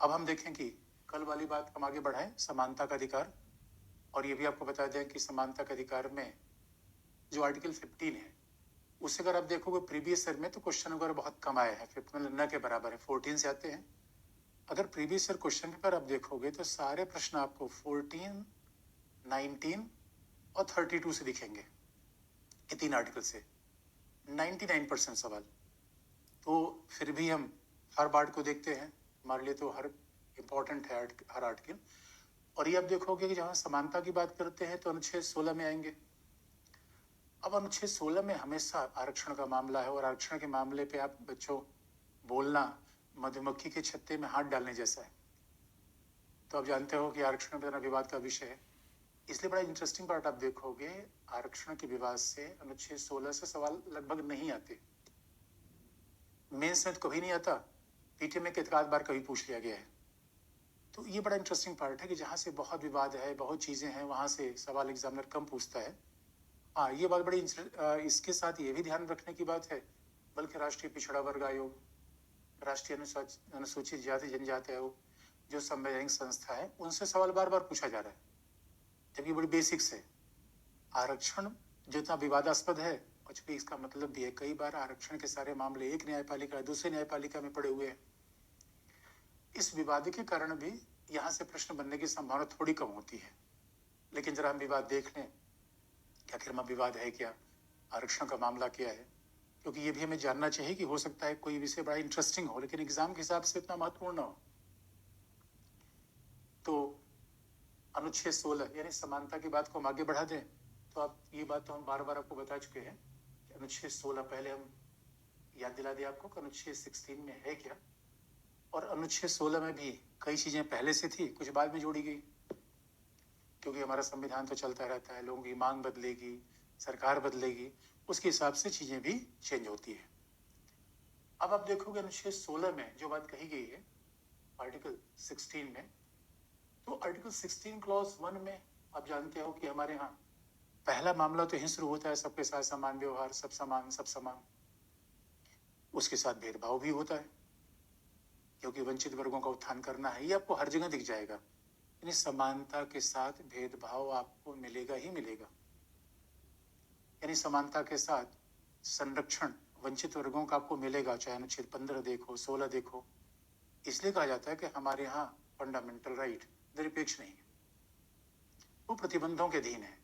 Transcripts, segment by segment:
अब हम देखें कि कल वाली बात हम आगे बढ़ाएं, समानता का अधिकार। और ये भी आपको बता दें कि समानता के अधिकार में जो आर्टिकल 15 है, उससे अगर आप देखोगे प्रीवियस ईयर में तो क्वेश्चन वगैरह बहुत कम आए हैं, 15 मतलब न के बराबर है, 14 से आते हैं। अगर प्रीवियस ईयर क्वेश्चन पेपर आप देखोगे तो सारे प्रश्न आपको 14, 19 और 32 से दिखेंगे, ये 3 आर्टिकल से 99% सवाल। तो फिर भी हम हर पार्ट को देखते हैं, हमारे लिए तो हर इम्पोर्टेंट है हर आर्टिकल। और ये आप देखोगे कि जहाँ समानता की बात करते हैं तो अनुच्छेद 16 में आएंगे। अब अनुच्छेद 16 में हमेशा आरक्षण का मामला है, और आरक्षण के मामले पे आप बच्चों बोलना मधुमक्खी के छत्ते में हाथ डालने जैसा है। तो आप जानते हो कि आरक्षण में विवाद का विषय है, इसलिए बड़ा इंटरेस्टिंग पार्ट आप देखोगे, आरक्षण के विवाद से अनुच्छेद 16 से सवाल लगभग नहीं आते। मेंस में तो कभी नहीं आता, पीटी में कितनी बार कभी पूछ लिया गया है। तो ये बड़ा इंटरेस्टिंग पार्ट है कि जहाँ से बहुत विवाद है, बहुत चीजें हैं, वहां से सवाल एग्जामिनर कम पूछता है। हाँ, ये बात बड़ी इसके साथ ये भी ध्यान रखने की बात है, बल्कि राष्ट्रीय पिछड़ा वर्ग आयोग, राष्ट्रीय अनुसूचित जाति जनजाति आयोग, जो संवैधानिक संस्था है, उनसे सवाल बार बार पूछा जा रहा है, जबकि बड़ी बेसिक्स है। आरक्षण जो इतना विवादास्पद है, और चूंकि इसका मतलब भी है, कई बार आरक्षण के सारे मामले एक न्यायपालिका दूसरे न्यायपालिका में पड़े हुए हैं, इस विवाद के कारण भी यहाँ से प्रश्न बनने की संभावना थोड़ी कम होती है। लेकिन जरा हम विवाद देख लें कि आखिर में विवाद है क्या, आरक्षण का मामला क्या है, क्योंकि ये भी हमें जानना चाहिए कि हो सकता है कोई विषय बड़ा इंटरेस्टिंग हो लेकिन एग्जाम के हिसाब से इतना महत्वपूर्ण ना हो। तो अनुच्छेद 16 यानी समानता की बात को हम आगे बढ़ा दें तो आप ये बात तो हम बार बार आपको बता चुके हैं कि अनुच्छेद 16, पहले हम याद दिला दें आपको कि अनुच्छेद 16 में है क्या। और अनुच्छेद 16 में भी कई चीजें पहले से थी, कुछ बाद में जोड़ी गई, क्योंकि हमारा संविधान तो चलता रहता है, लोगों की मांग बदलेगी, सरकार बदलेगी, उसके हिसाब से चीजें भी चेंज होती है। अब आप देखोगे अनुच्छेद 16 में जो बात कही गई है आर्टिकल 16 में, तो आर्टिकल 16 क्लॉज 1 में आप जानते हो कि हमारे यहाँ पहला मामला तो यही शुरू होता है, सबके साथ समान व्यवहार, सब समान सब समान। उसके साथ भेदभाव भी होता है, क्योंकि वंचित वर्गों का उत्थान करना है, ये आपको हर जगह दिख जाएगा। यानी समानता के साथ भेदभाव आपको मिलेगा ही मिलेगा, यानी समानता के साथ संरक्षण वंचित वर्गों का आपको मिलेगा, चाहे अनुच्छेद 15 देखो, 16 देखो। इसलिए कहा जाता है कि हमारे यहाँ फंडामेंटल राइट निरपेक्ष नहीं है, वो प्रतिबंधों के अधीन है।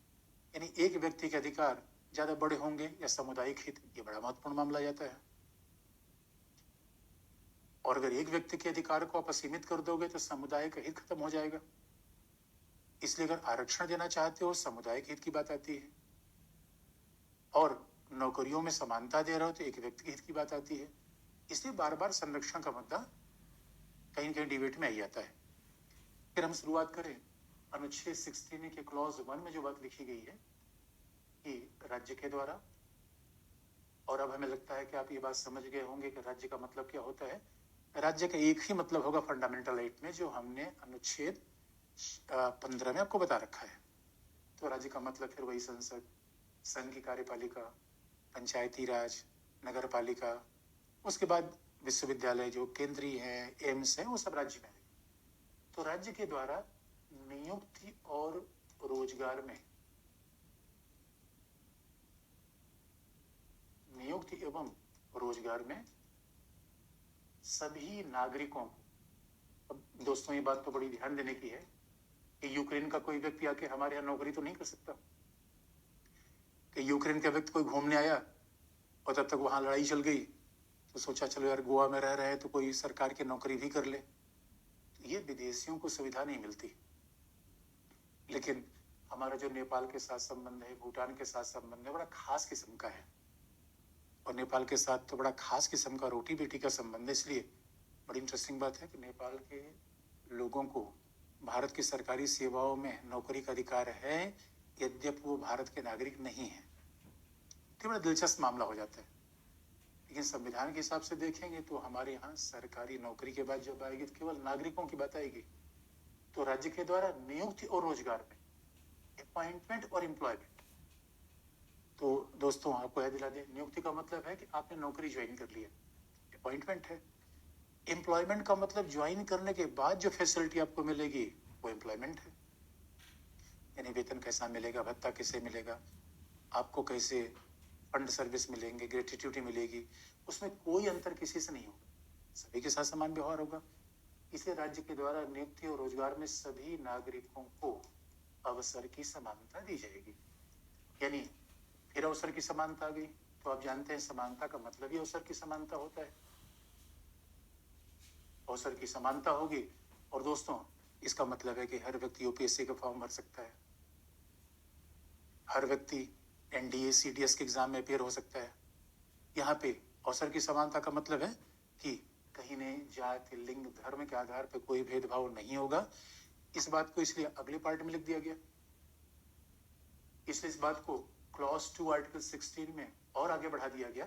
यानी एक व्यक्ति के अधिकार ज्यादा बड़े होंगे या सामुदायिक हित, ये बड़ा महत्वपूर्ण मामला जाता है। और अगर एक व्यक्ति के अधिकार को आप असीमित कर दोगे तो समुदाय का हित खत्म हो जाएगा। इसलिए अगर आरक्षण देना चाहते हो, सामुदायिक हित की बात आती है, और नौकरियों में समानता दे रहे हो तो एक व्यक्ति के हित की बात आती है। इसलिए बार बार संरक्षण का मुद्दा कहीं न कहीं डिबेट में आ जाता है। फिर हम शुरुआत करें अनुच्छेद 16 के क्लॉज 1 में जो बात लिखी गई है कि राज्य के द्वारा, और अब हमें लगता है कि आप ये बात समझ गए होंगे कि राज्य का मतलब क्या होता है। राज्य का एक ही मतलब होगा फंडामेंटल राइट में, जो हमने अनुच्छेद 15 में आपको बता रखा है। तो राज्य का मतलब फिर वही संसद, संघ की कार्यपालिका, पंचायती राज, नगर पालिका, उसके बाद विश्वविद्यालय जो केंद्रीय है, एम्स है, वो सब राज्य में है। तो राज्य के द्वारा नियुक्ति और रोजगार में, नियुक्ति एवं रोजगार में सभी नागरिकों को, अब दोस्तों ये बात तो बड़ी ध्यान देने की है कि यूक्रेन का कोई व्यक्ति आके हमारे यहाँ नौकरी तो नहीं कर सकता, कि यूक्रेन का व्यक्ति कोई घूमने आया और तब तक वहां लड़ाई चल गई तो सोचा चलो यार गोवा में रह रहे हैं तो कोई सरकार की नौकरी भी कर ले, तो ये विदेशियों को सुविधा नहीं मिलती। लेकिन हमारा जो नेपाल के साथ संबंध है, भूटान के साथ संबंध है, बड़ा खास किस्म का है, और नेपाल के साथ तो बड़ा खास किस्म का रोटी बेटी का संबंध है। इसलिए बड़ी इंटरेस्टिंग बात है कि नेपाल के लोगों को भारत की सरकारी सेवाओं में नौकरी का अधिकार है, यद्यपि वो भारत के नागरिक नहीं है। तो बड़ा दिलचस्प मामला हो जाता है। लेकिन संविधान के हिसाब से देखेंगे तो हमारे यहाँ सरकारी नौकरी के बाद जब आएगी तो केवल नागरिकों की बात आएगी। तो राज्य के द्वारा नियुक्ति और रोजगार में, अपॉइंटमेंट और एम्प्लॉयमेंट। तो दोस्तों आपको याद दिला दें, नियुक्ति का मतलब है कि आपने नौकरी ज्वाइन कर लिया, अपॉइंटमेंट है। एम्प्लॉयमेंट का मतलब ज्वाइन करने के बाद जो फैसिलिटी आपको मिलेगी वो एम्प्लॉयमेंट है। यानी वेतन कैसा मिलेगा, भत्ता कैसे मिलेगा, आपको कैसे फंड सर्विस मिलेंगे, ग्रेटिट्यूटी मिलेगी, उसमें कोई अंतर किसी से नहीं होगा, सभी के साथ समान व्यवहार होगा। इसे राज्य के द्वारा नियुक्ति और रोजगार में सभी नागरिकों को अवसर की समानता दी जाएगी। यानी फिर अवसर की समानता आ गई। तो आप जानते हैं समानता का मतलब ही अवसर की समानता होता है। अवसर की समानता होगी और दोस्तों इसका मतलब है कि हर व्यक्ति यूपीएससी का फॉर्म भर सकता है, हर व्यक्ति एनडीए सीडीएस के एग्जाम में अपेयर हो सकता है। यहाँ पे अवसर की समानता का मतलब है कि कहीं ने जाति, लिंग, धर्म के आधार पर कोई भेदभाव नहीं होगा। इस बात को इसलिए अगले पार्ट में लिख दिया गया, इसलिए इस बात को क्लॉज 2 आर्टिकल 16 में और आगे बढ़ा दिया गया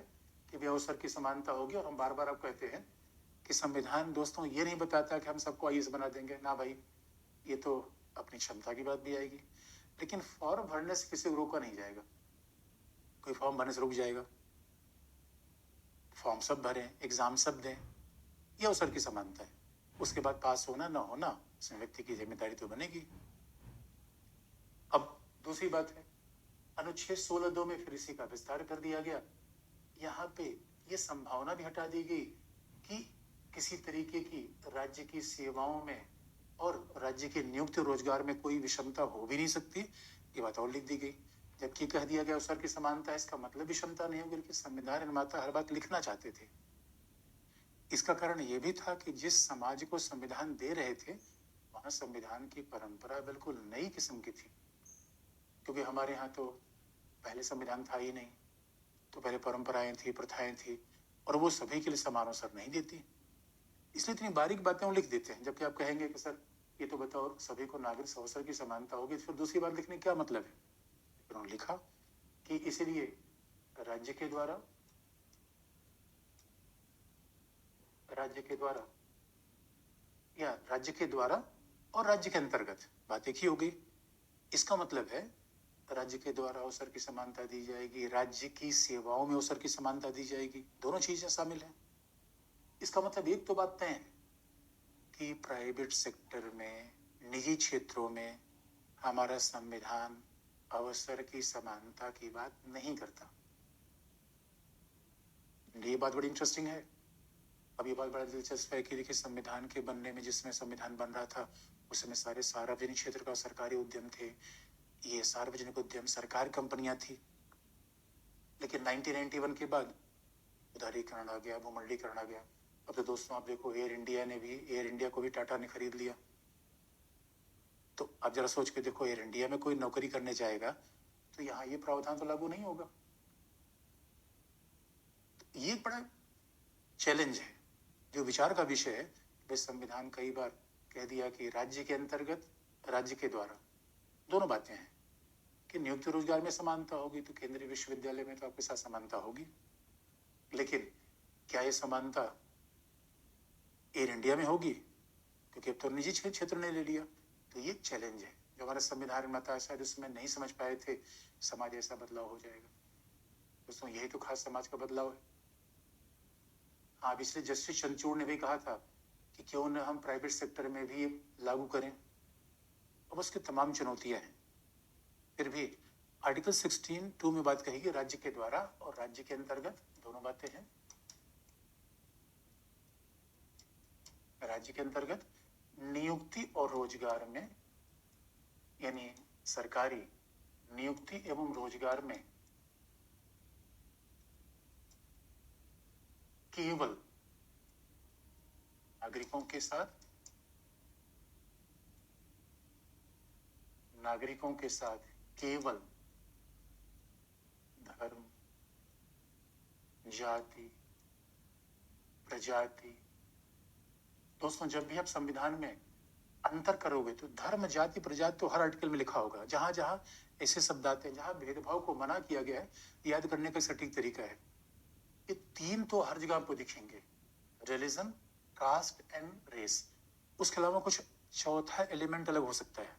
कि भी अवसर की समानता होगी। और हम बार बार आप कहते हैं कि संविधान दोस्तों ये नहीं बताता कि हम सबको आईएएस बना देंगे, ना भाई, ये तो अपनी क्षमता की बात भी आएगी। लेकिन फॉर्म भरने से किसी को रोका नहीं जाएगा। कोई फॉर्म भरने से रुक जाएगा? फॉर्म सब भरें, एग्जाम सब दें, ये अवसर की समानता है। उसके बाद पास होना ना होना उसमें व्यक्ति की जिम्मेदारी तो बनेगी। अब दूसरी बात है, अनुच्छेद 16(2) में फिर इसी का विस्तार कर दिया गया। यहाँ पे ये संभावना भी हटा दी गई कि किसी तरीके की राज्य की सेवाओं में और राज्य के नियुक्त रोजगार में कोई विषमता हो भी नहीं सकती, ये बात और लिख दी गई। जबकि कह दिया गया अवसर की समानता, इसका मतलब विषमता नहीं होगी, बल्कि संविधान निर्माता हर बात लिखना चाहते थे। इसका कारण यह भी था कि जिस समाज को संविधान दे रहे थे वहां संविधान की परंपरा बिल्कुल नई किस्म की थी। क्योंकि हमारे यहाँ तो पहले संविधान था ही नहीं, तो पहले परंपराएं थी, प्रथाएं थी, और वो सभी के लिए समान अवसर नहीं देती। इसलिए इतनी बारीक बातें वो लिख देते हैं। जबकि आप कहेंगे कि सर ये तो बताओ सभी को नागरिक अवसर की समानता होगी, फिर दूसरी बात लिखने क्या मतलब है? फिर उन्होंने लिखा कि इसलिए राज्य के द्वारा या राज्य के द्वारा और राज्य के अंतर्गत, बात एक ही हो गई। इसका मतलब है राज्य के द्वारा अवसर की समानता दी जाएगी, राज्य की सेवाओं में अवसर की समानता दी जाएगी, दोनों चीजें शामिल हैं। इसका मतलब एक तो बात तय है कि प्राइवेट सेक्टर में, निजी क्षेत्रों में हमारा संविधान अवसर की समानता की बात नहीं करता। ये बात बड़ी इंटरेस्टिंग है। अब ये बात बड़ा दिलचस्प है कि देखिए संविधान के बनने में, जिसमें संविधान बन रहा था उसमें सारे सार्वजनिक क्षेत्र का सरकारी उद्यम थे, ये सार्वजनिक उद्यम सरकार कंपनियां थी। लेकिन 1991 के बाद उदारीकरण आ गया, भूमंडलीकरण आ गया। अब तो दोस्तों आप देखो एयर इंडिया को भी टाटा ने खरीद लिया। तो आप जरा सोच के देखो, एयर इंडिया में कोई नौकरी करने जाएगा तो यहाँ ये प्रावधान तो लागू नहीं होगा। तो ये बड़ा चैलेंज है, जो विचार का विषय है। वे संविधान कई बार कह दिया कि राज्य के अंतर्गत, राज्य के द्वारा, दोनों बातें हैं कि नियुक्ति रोजगार में समानता होगी तो केंद्रीय विश्वविद्यालय में तो आपके साथ समानता होगी। लेकिन क्या ये समानता एयर इंडिया में होगी? क्योंकि अब तो निजी क्षेत्र ने ले लिया। तो ये चैलेंज है जो हमारा संविधान निर्माता शायद उसमें नहीं समझ पाए थे। समाज ऐसा बदलाव हो जाएगा दोस्तों, यही तो खास समाज का बदलाव है। हाँ, इसलिए जस्टिस चंद्रचूड़ ने भी कहा था कि क्यों न हम प्राइवेट सेक्टर में भी लागू करें। अब उसकी तमाम चुनौतियां हैं, फिर भी आर्टिकल 16(2) में बात कही कि राज्य के द्वारा और राज्य के अंतर्गत, दोनों बातें हैं। राज्य के अंतर्गत नियुक्ति और रोजगार में, यानी सरकारी नियुक्ति एवं रोजगार में केवल नागरिकों के साथ केवल धर्म, जाति, प्रजाति। दोस्तों जब भी आप संविधान में अंतर करोगे तो धर्म, जाति, प्रजाति तो हर आर्टिकल में लिखा होगा। जहां जहां ऐसे शब्द आते हैं जहां भेदभाव को मना किया गया है, याद करने का सटीक तरीका है, ये 3 तो हर जगह आपको दिखेंगे, रिलीजन, कास्ट एंड रेस। उसके अलावा कुछ चौथा एलिमेंट अलग हो सकता है।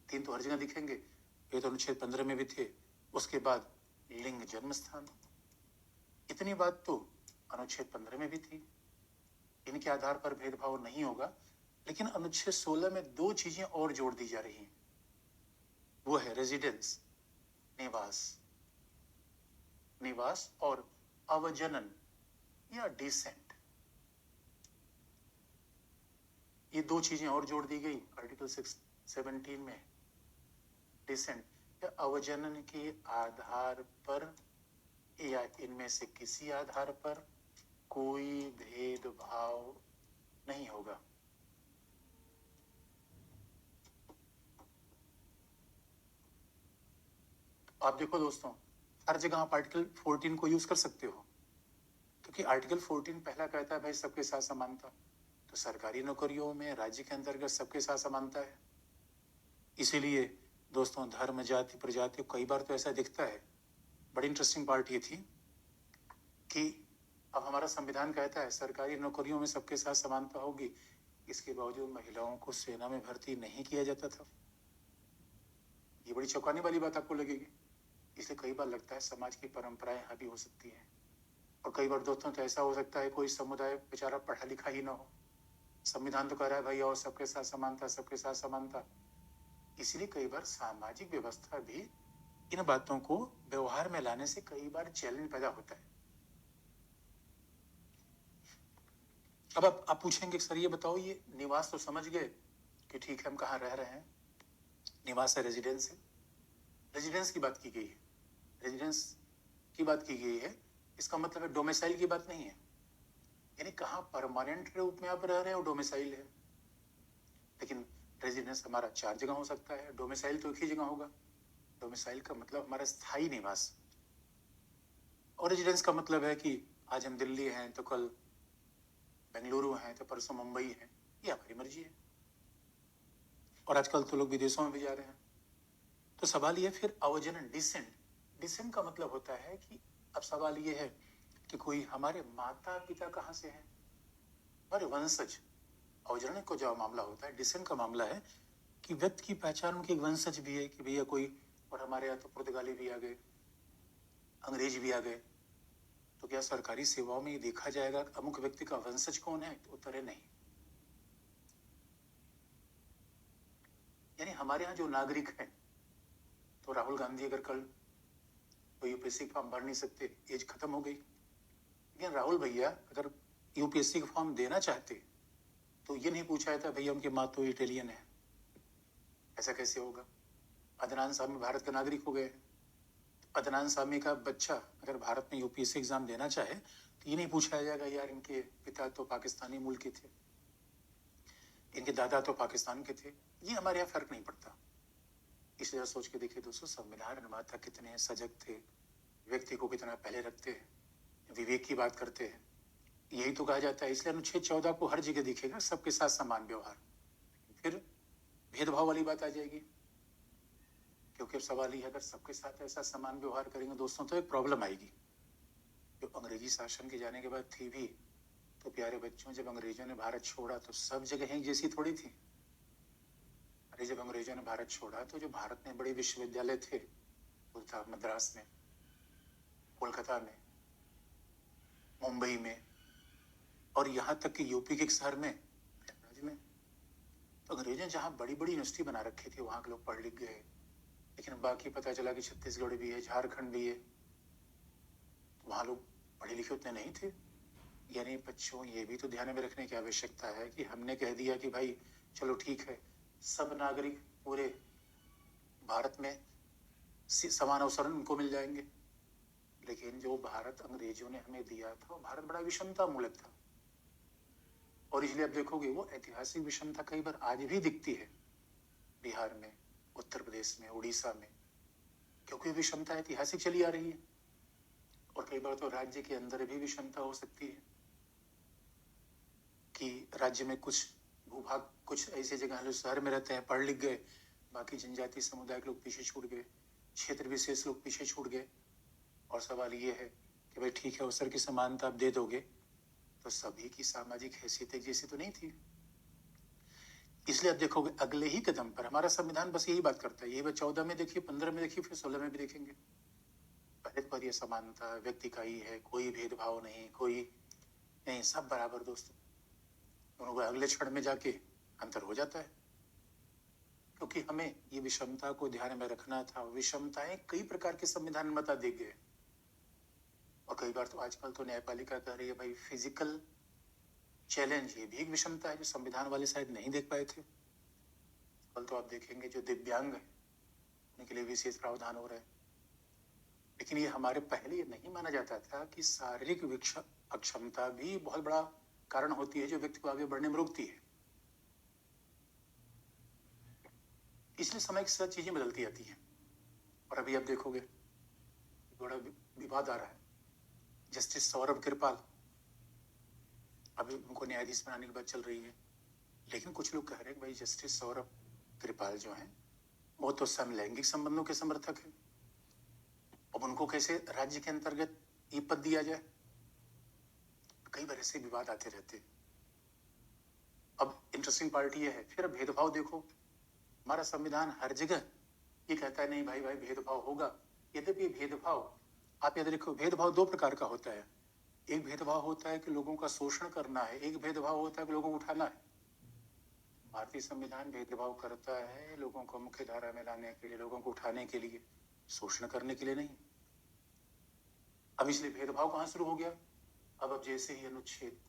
3 तो हर जगह दिखेंगे। ये तो अनुच्छेद 15 में भी थे। उसके बाद लिंग, जन्म स्थान, इतनी बात तो अनुच्छेद 15 में भी थी। इनके आधार पर भेदभाव नहीं होगा। लेकिन अनुच्छेद 16 में दो चीजें और जोड़ दी जा रही हैं, वो है रेजिडेंस, निवास, निवास और अवजनन या डिसेंट। ये दो चीजें और जोड़ दी गई आर्टिकल 17 में। डिसेंट या अवजनन के आधार पर या इनमें से किसी आधार पर कोई भेदभाव नहीं होगा। आप देखो दोस्तों, हर जगह आप आर्टिकल 14 को यूज कर सकते हो, क्योंकि आर्टिकल 14 पहला कहता है भाई सबके साथ समानता, तो सरकारी नौकरियों में राज्य के अंतर्गत सबके साथ समानता है। इसीलिए दोस्तों धर्म, जाति, प्रजाति, कई बार तो ऐसा दिखता है। बड़ी इंटरेस्टिंग पार्ट ये थी कि अब हमारा संविधान कहता है सरकारी नौकरियों में सबके साथ समानता होगी, इसके बावजूद महिलाओं को सेना में भर्ती नहीं किया जाता था। ये बड़ी चौंकाने वाली बात आपको लगेगी। इसलिए कई बार लगता है समाज की परंपराएं हावी हो सकती हैं, और कई बार दोस्तों तो ऐसा हो सकता है कोई समुदाय बेचारा पढ़ा लिखा ही ना हो, संविधान तो कह रहा है भाई और सबके साथ समानता, सबके साथ समानता। इसलिए कई बार सामाजिक व्यवस्था भी इन बातों को व्यवहार में लाने से कई बार चैलेंज पैदा होता है। अब आप पूछेंगे सर ये बताओ, ये निवास तो समझ गए कि ठीक है हम कहाँ रह रहे हैं, निवास है, रेजिडेंस है। रेजिडेंस की बात की गई है, रेजिडेंस की बात की गई है, इसका मतलब है डोमिसाइल की बात नहीं है, यानी कहाँ परमानेंट रूप में आप रह रहे हो डोमिसाइल है। लेकिन रेजिडेंस हमारा चार जगह हो सकता है, डोमिसाइल तो एक ही जगह होगा। डोमिसाइल का मतलब हमारा स्थायी निवास, और रेजिडेंस का मतलब है कि आज हम दिल्ली हैं तो कल बेंगलुरु हैं तो परसों मुंबई है, ये हमारी मर्जी है। और आजकल तो लोग विदेशों में भी जा रहे हैं। तो सवाल ये फिर अवजनन, डिसेंट, डिसेंट का मतलब होता है कि अब सवाल ये है कि कोई हमारे माता पिता कहाँ से हैं, हमारे वंशज। अवजनन को जो मामला होता है, डिसेंट का मामला है कि व्यक्ति की पहचान उनके वंशज भी है कि भैया कोई, और हमारे यहाँ तो पुर्तगाली भी आ गए, अंग्रेज भी आ गए, तो क्या सरकारी सेवाओं में ये देखा जाएगा अमुक व्यक्ति का वंशज कौन है? तो उत्तर है नहीं। यानी हमारे यहाँ जो नागरिक हैं, तो राहुल गांधी अगर कल तो यूपीएससी फॉर्म भर नहीं सकते, एज खत्म हो गई, लेकिन राहुल भैया अगर यूपीएससी का फॉर्म देना चाहते तो ये नहीं पूछा जाता भैया उनकी माँ तो इटालियन है, ऐसा कैसे होगा? अदनान सामी भारत का नागरिक हो गए, अदनान सामी का बच्चा अगर भारत में यूपीएससी एग्जाम देना चाहे तो ये नहीं पूछा जाएगा यार इनके पिता तो पाकिस्तानी मूल के थे, इनके दादा तो पाकिस्तान के थे। ये हमारे यहाँ फर्क नहीं पड़ता। इसलिए सोच के देखिए दोस्तों, संविधान निर्माता कितने सजग थे, व्यक्ति को कितना पहले रखते हैं, विवेक की बात करते हैं, यही तो कहा जाता है। इसलिए अनुच्छेद 14 को हर जगह दिखेगा सबके साथ समान व्यवहार। फिर भेदभाव वाली बात आ जाएगी, क्योंकि अब सवाल ही है अगर सबके साथ ऐसा समान व्यवहार करेंगे दोस्तों तो एक प्रॉब्लम आएगी, जो अंग्रेजी शासन के जाने के बाद थी भी। तो प्यारे बच्चों, जब अंग्रेजों ने भारत छोड़ा तो सब जगह एक जैसी थोड़ी थी। अरे जब अंग्रेजों ने भारत छोड़ा तो जो भारत में बड़े विश्वविद्यालय थे, वो था मद्रास में, कोलकाता में, मुंबई में, और यहाँ तक कि यूपी के एक शहर में, प्रयागराज में। तो अंग्रेजों ने जहाँ बड़ी बड़ी यूनिवर्सिटी बना रखी थी वहां के लोग पढ़ लिख गए, लेकिन बाकी पता चला कि छत्तीसगढ़ भी है, झारखंड भी है, तो वहां लोग पढ़े लिखे उतने नहीं थे। यानी बच्चों ये भी तो ध्यान में रखने की आवश्यकता है कि हमने कह दिया कि भाई चलो ठीक है, सब नागरिक पूरे भारत में समान अवसर उनको मिल जाएंगे, लेकिन जो भारत अंग्रेजों ने हमें दिया था वो भारत बड़ा विषमता मूलक था। और इसलिए आप देखोगे वो ऐतिहासिक विषमता कई बार आज भी दिखती है बिहार में, उत्तर प्रदेश में, उड़ीसा में, क्योंकि विषमता ऐतिहासिक चली आ रही है। और कई बार तो राज्य के अंदर भी विषमता हो सकती है कि राज्य में कुछ भूभाग, कुछ ऐसी जगह जो शहर में रहते हैं पढ़ लिख गए, बाकी जनजाति समुदाय के लोग पीछे छूट गए, क्षेत्र विशेष लोग पीछे छूट गए। और सवाल ये है कि भाई ठीक है अवसर की समानता आप दे दोगे, तो सभी की सामाजिक हैसियत एक जैसी तो नहीं थी। इसलिए आप देखोगे अगले ही कदम पर हमारा संविधान बस यही बात करता है, यही बात 14 में देखिए, 15 में देखिए, फिर 16 में भी देखेंगे। पहले पर यह समानता व्यक्ति का ही है, कोई भेदभाव नहीं, कोई नहीं, सब बराबर दोस्तों। दोनों को अगले क्षण में जाके अंतर हो जाता है, क्योंकि हमें ये विषमता को ध्यान में रखना था। विषमताएं कई प्रकार के संविधान में बता दी गए, और कई बार तो आजकल तो न्यायपालिका कह रही है भाई फिजिकल चैलेंज ये भी एक विषमता है जो संविधान वाले शायद नहीं देख पाए थे। कल तो आप देखेंगे जो दिव्यांग है उनके लिए विशेष प्रावधान हो रहे हैं, लेकिन ये हमारे पहले ये नहीं माना जाता था कि शारीरिक अक्षमता भी बहुत बड़ा कारण होती है जो व्यक्ति को आगे बढ़ने में रोकती है। इसलिए समय के साथ चीजें बदलती जाती हैं, और अभी आप देखोगे बड़ा विवाद आ रहा है। जस्टिस सौरभ कृपाल अभी उनको न्यायाधीश बनाने की बात चल रही है, लेकिन कुछ लोग कह रहे हैं भाई जस्टिस सौरभ कृपाल जो हैं वो तो समलैंगिक संबंधों के समर्थक है, अब उनको कैसे राज्य के अंतर्गत ये पद दिया जाए। कई बार ऐसे विवाद आते रहते। अब इंटरेस्टिंग पार्ट ये है, फिर भेदभाव देखो, हमारा संविधान हर जगह ये कहता है नहीं भाई भाई भेदभाव होगा। यद्यपि भेदभाव आप याद रखो, भेदभाव दो प्रकार का होता है। एक भेदभाव होता है कि लोगों का शोषण करना है, एक भेदभाव होता है कि लोगों को उठाना है। भारतीय संविधान भेदभाव करता है लोगों को मुख्य धारा में लाने के लिए, लोगों को उठाने के लिए, शोषण करने के लिए नहीं। अब इसलिए भेदभाव कहां शुरू हो गया? अब जैसे ही अनुच्छेद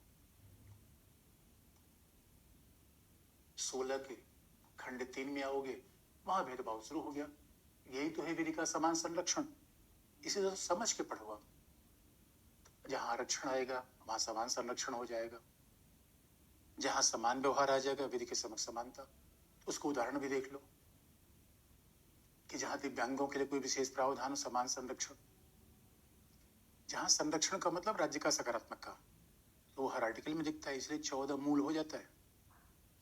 16 के खंड 3 में आओगे वहां भेदभाव शुरू हो गया। यही तो है विधि का समान संरक्षण। इसे तो समझ के पढ़ो आप। जहां आरक्षण आएगा वहां समान संरक्षण हो जाएगा, जहां समान व्यवहार आ जाएगा विधि के समक्ष समानता। तो उसको उदाहरण भी देख लो कि जहां दिव्यांगों के लिए कोई विशेष प्रावधान, समान संरक्षण, जहां संरक्षण का मतलब राज्य का सकारात्मक का, तो वो हर आर्टिकल में दिखता है। इसलिए 14 मूल हो जाता है।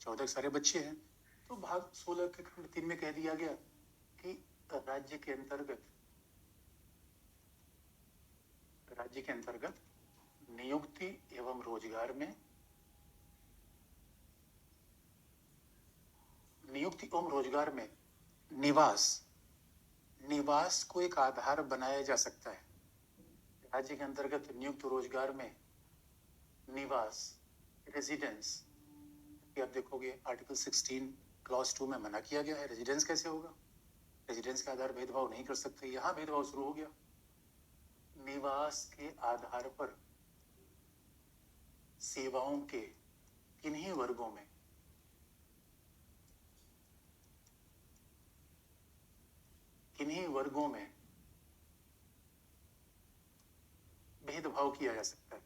14 सारे बच्चे हैं, तो भाग 16 के खंड 3 में कह दिया गया कि राज्य के अंतर्गत नियुक्ति एवं रोजगार में, नियुक्ति एवं रोजगार में निवास को एक आधार बनाया जा सकता है। राज्य के अंतर्गत नियुक्त रोजगार में निवास, रेजिडेंस, आप देखोगे आर्टिकल 16 क्लॉज 2 में मना किया गया है। रेजिडेंस कैसे होगा? रेजिडेंस के आधार भेदभाव नहीं कर सकते। यहां भेदभाव शुरू हो गया। निवास के आधार पर सेवाओं के किन्हीं वर्गों में भेदभाव किया जा सकता है।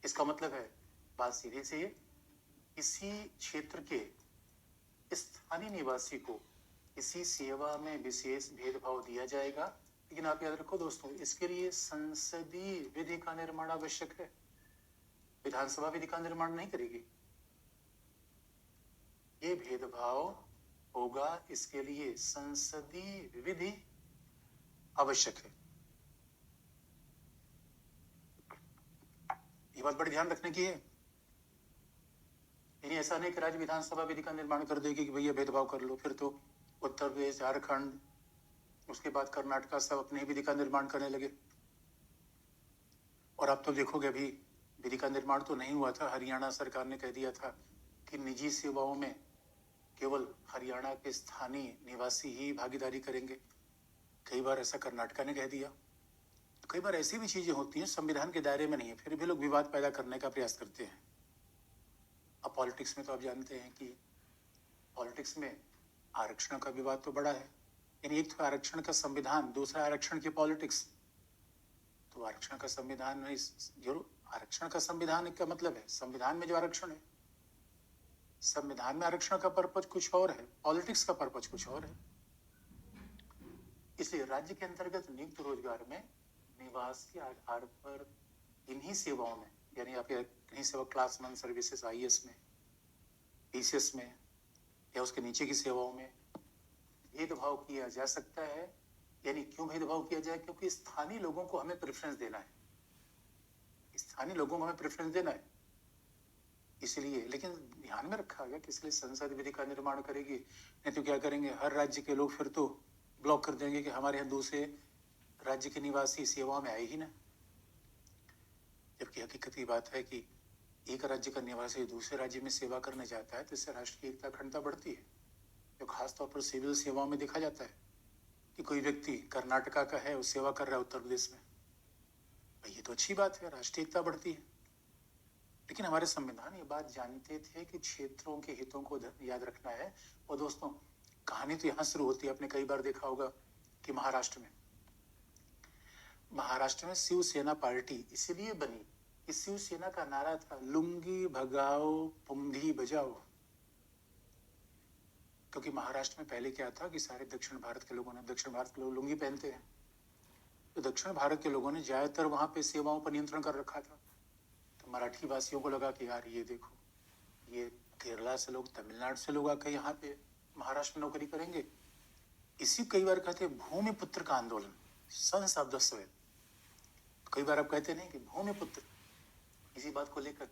इसका मतलब है, बात सीधी सी है, किसी क्षेत्र के स्थानीय निवासी को किसी सेवा में विशेष भेदभाव दिया जाएगा। लेकिन आप याद रखो दोस्तों, इसके लिए संसदीय विधि का निर्माण आवश्यक है। विधानसभा विधि का निर्माण नहीं करेगी। ये भेदभाव होगा, इसके लिए संसदीय विधि आवश्यक है। ये बात बड़ी ध्यान रखने की है। यानी ऐसा नहीं कि राज्य विधानसभा विधि का निर्माण कर देगी कि भैया भेदभाव कर लो। फिर तो उत्तर प्रदेश, झारखंड, उसके बाद कर्नाटक सब अपने विधि का निर्माण करने लगे। और अब तो देखोगे अभी विधि का निर्माण तो नहीं हुआ था। हरियाणा सरकार ने कह दिया था कि निजी सेवाओं में केवल हरियाणा के स्थानीय निवासी ही भागीदारी करेंगे। कई बार ऐसा कर्नाटक ने कह दिया। तो कई बार ऐसी भी चीजें होती हैं संविधान के दायरे में नहीं है, फिर भी लोग विवाद पैदा करने का प्रयास करते हैं। अब पॉलिटिक्स में तो आप जानते हैं कि पॉलिटिक्स में आरक्षण का विवाद तो बड़ा है। यानी एक तो आरक्षण का संविधान, दूसरा आरक्षण की पॉलिटिक्स। तो आरक्षण का संविधान में जरूर, आरक्षण का संविधान का मतलब है संविधान में जो आरक्षण है, संविधान में आरक्षण का पर्पज कुछ और है, पॉलिटिक्स का पर्पज कुछ और है। इसलिए राज्य के अंतर्गत नियुक्त रोजगार में निवास के आधार पर इन्हीं सेवाओं में, यानी आप इन्हीं सेवा क्लास 1 सर्विसेज, IAS में, PCS में या उसके नीचे की सेवाओं में भेदभाव किया जा सकता है। यानी क्यों भेदभाव किया जाए? क्योंकि स्थानीय लोगों को हमें प्रेफरेंस देना है, स्थानीय लोगों को हमें प्रेफरेंस देना है इसलिए। लेकिन ध्यान में रखा गया कि इसलिए संसद विधि का निर्माण करेगी, नहीं तो क्या करेंगे, हर राज्य के लोग फिर तो ब्लॉक कर देंगे कि हमारे यहाँ दूसरे राज्य के निवासी सेवाओं में आए ही ना। जबकि हकीकत की बात है कि एक राज्य का निवासी दूसरे राज्य में सेवा करने जाता है तो इससे राष्ट्र की एकता अखंडता बढ़ती है, जो खासतौर पर सिविल सेवाओं में देखा जाता है कि कोई व्यक्ति कर्नाटका का है, वो सेवा कर रहा है उत्तर प्रदेश में, भाई ये तो अच्छी बात है, राष्ट्रीय एकता बढ़ती है। लेकिन हमारे संविधान ये बात जानते थे कि क्षेत्रों के हितों को याद रखना है। और दोस्तों, कहानी तो यहाँ शुरू होती है। आपने कई बार देखा होगा कि महाराष्ट्र में शिवसेना पार्टी इसलिए बनी कि शिवसेना का नारा था लुंगी भगाओ पुंगी बजाओ। क्योंकि महाराष्ट्र में पहले क्या था कि सारे दक्षिण भारत के लोग लुंगी पहनते हैं, तो दक्षिण भारत के लोगों ने ज्यादातर वहां पे सेवाओं पर नियंत्रण कर रखा था। तो मराठी वासियों को लगा कि यार ये देखो, ये केरला से लोग, तमिलनाडु से लोग आकर यहाँ पे महाराष्ट्र में नौकरी करेंगे। इसी कई बार कहते भूमिपुत्र का आंदोलन, सन्स ऑफ द सॉइल। कई बार आप कहते नहीं कि भूमिपुत्र, इसी बात को लेकर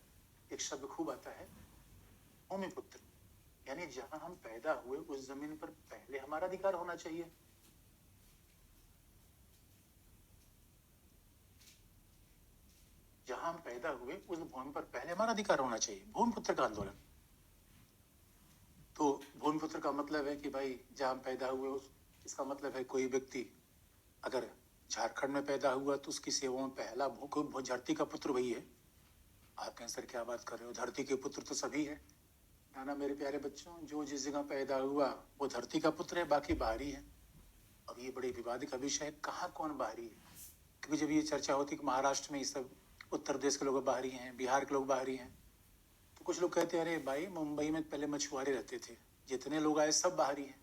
एक शब्द खूब आता है भूमिपुत्र, यानी जहां हम पैदा हुए उस जमीन पर पहले हमारा अधिकार होना चाहिए। जहां हम पैदा हुए उस भूमि पर पहले हमारा अधिकार होना चाहिए, भूमिपुत्र का आंदोलन। तो भूमिपुत्र का मतलब है कि भाई जहां हम पैदा हुए इसका मतलब है कोई व्यक्ति अगर झारखंड में पैदा हुआ तो उसकी सेवाओं में पहला धरती का पुत्र वही है। आप कहें सर क्या बात कर रहे हो, धरती के पुत्र तो सभी है। ना मेरे प्यारे बच्चों, जो जिस जगह पैदा हुआ वो धरती का पुत्र है, बाकी बाहरी है। अब ये बड़े विवाद का विषय है, कहाँ कौन बाहरी है। क्योंकि जब ये चर्चा होती कि महाराष्ट्र में ये सब उत्तर प्रदेश के लोग बाहरी हैं, बिहार के लोग बाहरी हैं, तो कुछ लोग कहते हैं अरे भाई मुंबई में पहले मछुआरे रहते थे, जितने लोग आए सब बाहरी हैं।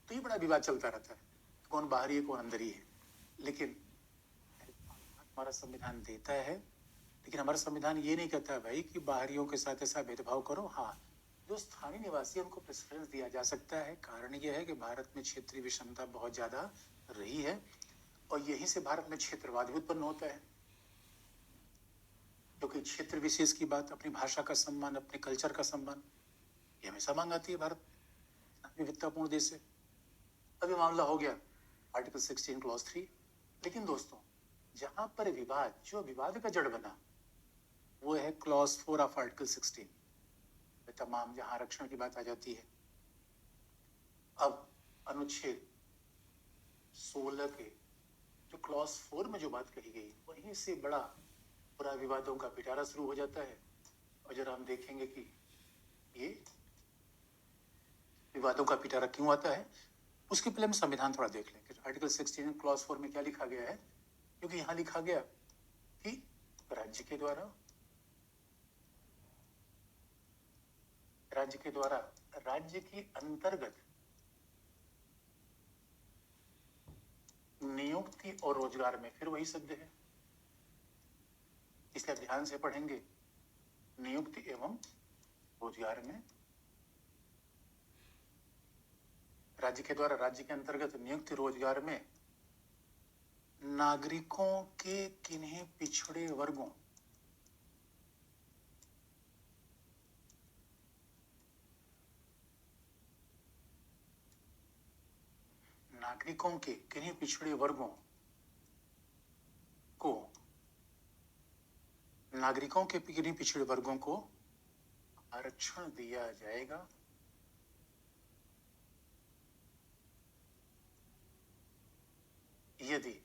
तो ये बड़ा विवाद चलता रहता है, कौन बाहरी है कौन अंदरी है। लेकिन हमारा संविधान देता है, लेकिन हमारा संविधान ये नहीं कहता भाई कि बाहरियों के साथ ऐसा भेदभाव करो। हाँ, जो स्थानीय निवासी उनको प्रेफरेंस दिया जा सकता है। कारण यह है कि भारत में क्षेत्रीय विषमता बहुत ज्यादा रही है और यहीं से भारत में क्षेत्रवाद भी उत्पन्न होता है। क्योंकि क्षेत्र विशेष की बात, अपनी भाषा का सम्मान, अपने कल्चर का सम्मान, ये हमेशा मांग आती है भारत विविधतापूर्ण देश है। अभी मामला हो गया आर्टिकल 16 क्लॉज 3। लेकिन दोस्तों, जहां पर विवाद, जो विवाद का जड़ बना वो है क्लॉज 4 ऑफ आर्टिकल 16, तमाम जहां आरक्षण की बात आ जाती है। अब अनुच्छेद 16 के जो क्लॉज 4 में जो बात कही गई, वहीं से बड़ा पूरा विवादों का पिटारा शुरू हो जाता है। और जरा हम देखेंगे कि ये विवादों का पिटारा क्यों आता है, उसके पहले हम संविधान थोड़ा देख लें कि आर्टिकल 16 क्लॉज 4 में क्या लिखा गया है। क्योंकि यहां लिखा गया कि राज्य के द्वारा राज्य के अंतर्गत नियुक्ति और रोजगार में, फिर वही शब्द है इसलिए ध्यान से पढ़ेंगे, नियुक्ति एवं रोजगार में, राज्य के द्वारा, राज्य के अंतर्गत नियुक्ति रोजगार में नागरिकों के किन्हीं पिछड़े वर्गों के किन्हीं पिछड़े वर्गों को, नागरिकों के किन्हीं पिछड़े वर्गों को आरक्षण दिया जाएगा यदि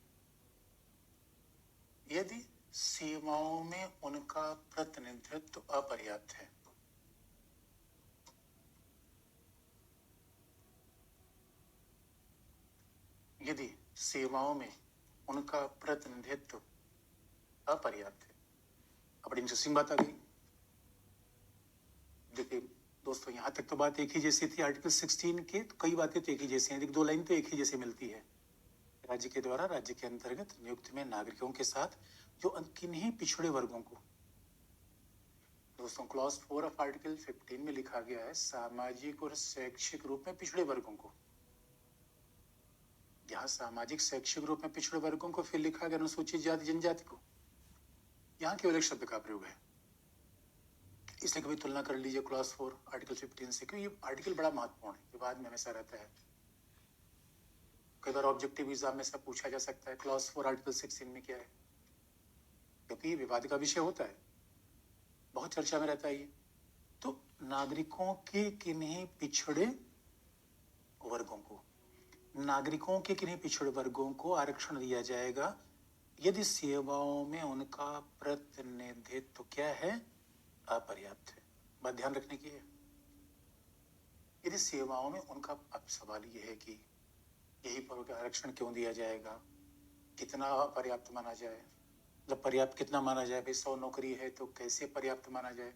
सेवाओं में उनका प्रतिनिधित्व अपर्याप्त है। यदि सेवाओं में उनका प्रतिनिधित्व अपर्याप्त है। अब बड़ी इंटरेस्टिंग बात आ गई। देखिए दोस्तों, यहां तक तो बात एक ही जैसी थी आर्टिकल 16 के, तो कई बातें तो एक ही जैसी हैं, दो लाइन तो एक ही जैसी मिलती है। राज्य के द्वारा राज्य के अंतर्गत नियुक्ति में नागरिकों के साथ जो किन्हीं पिछड़े वर्गों को, दोस्तों क्लॉज 4 ऑफ आर्टिकल 15 में लिखा गया है सामाजिक और शैक्षिक रूप में पिछड़े वर्गों को। यहाँ सामाजिक शैक्षिक रूप में पिछड़े वर्गों को, फिर लिखा गया अनुसूचित जाति जनजाति को। यहाँ केवल एक शब्द का प्रयोग है, इसलिए कभी तुलना कर लीजिए क्लॉज 4 आर्टिकल 15 से, क्योंकि ये आर्टिकल बड़ा महत्वपूर्ण है, विवाद में हमेशा रहता है। कई बार ऑब्जेक्टिव एग्जाम में सब पूछा जा सकता है क्लॉज 4 आर्टिकल 16 में क्या है, क्योंकि ये विवाद का विषय होता है। बहुत चर्चा में रहता है ये। तो नागरिकों के किन्हीं पिछड़े वर्गों को आरक्षण दिया जाएगा यदि सेवाओं में उनका प्रतिनिधित्व क्या है, अपर्याप्त है। बात ध्यान रखने की है। यदि सेवाओं में उनका, अब सवाल यह है कि यही पर आरक्षण क्यों दिया जाएगा, कितना पर्याप्त माना जाए, मतलब पर्याप्त कितना माना जाए भाई। 100 नौकरी है तो कैसे पर्याप्त माना जाए,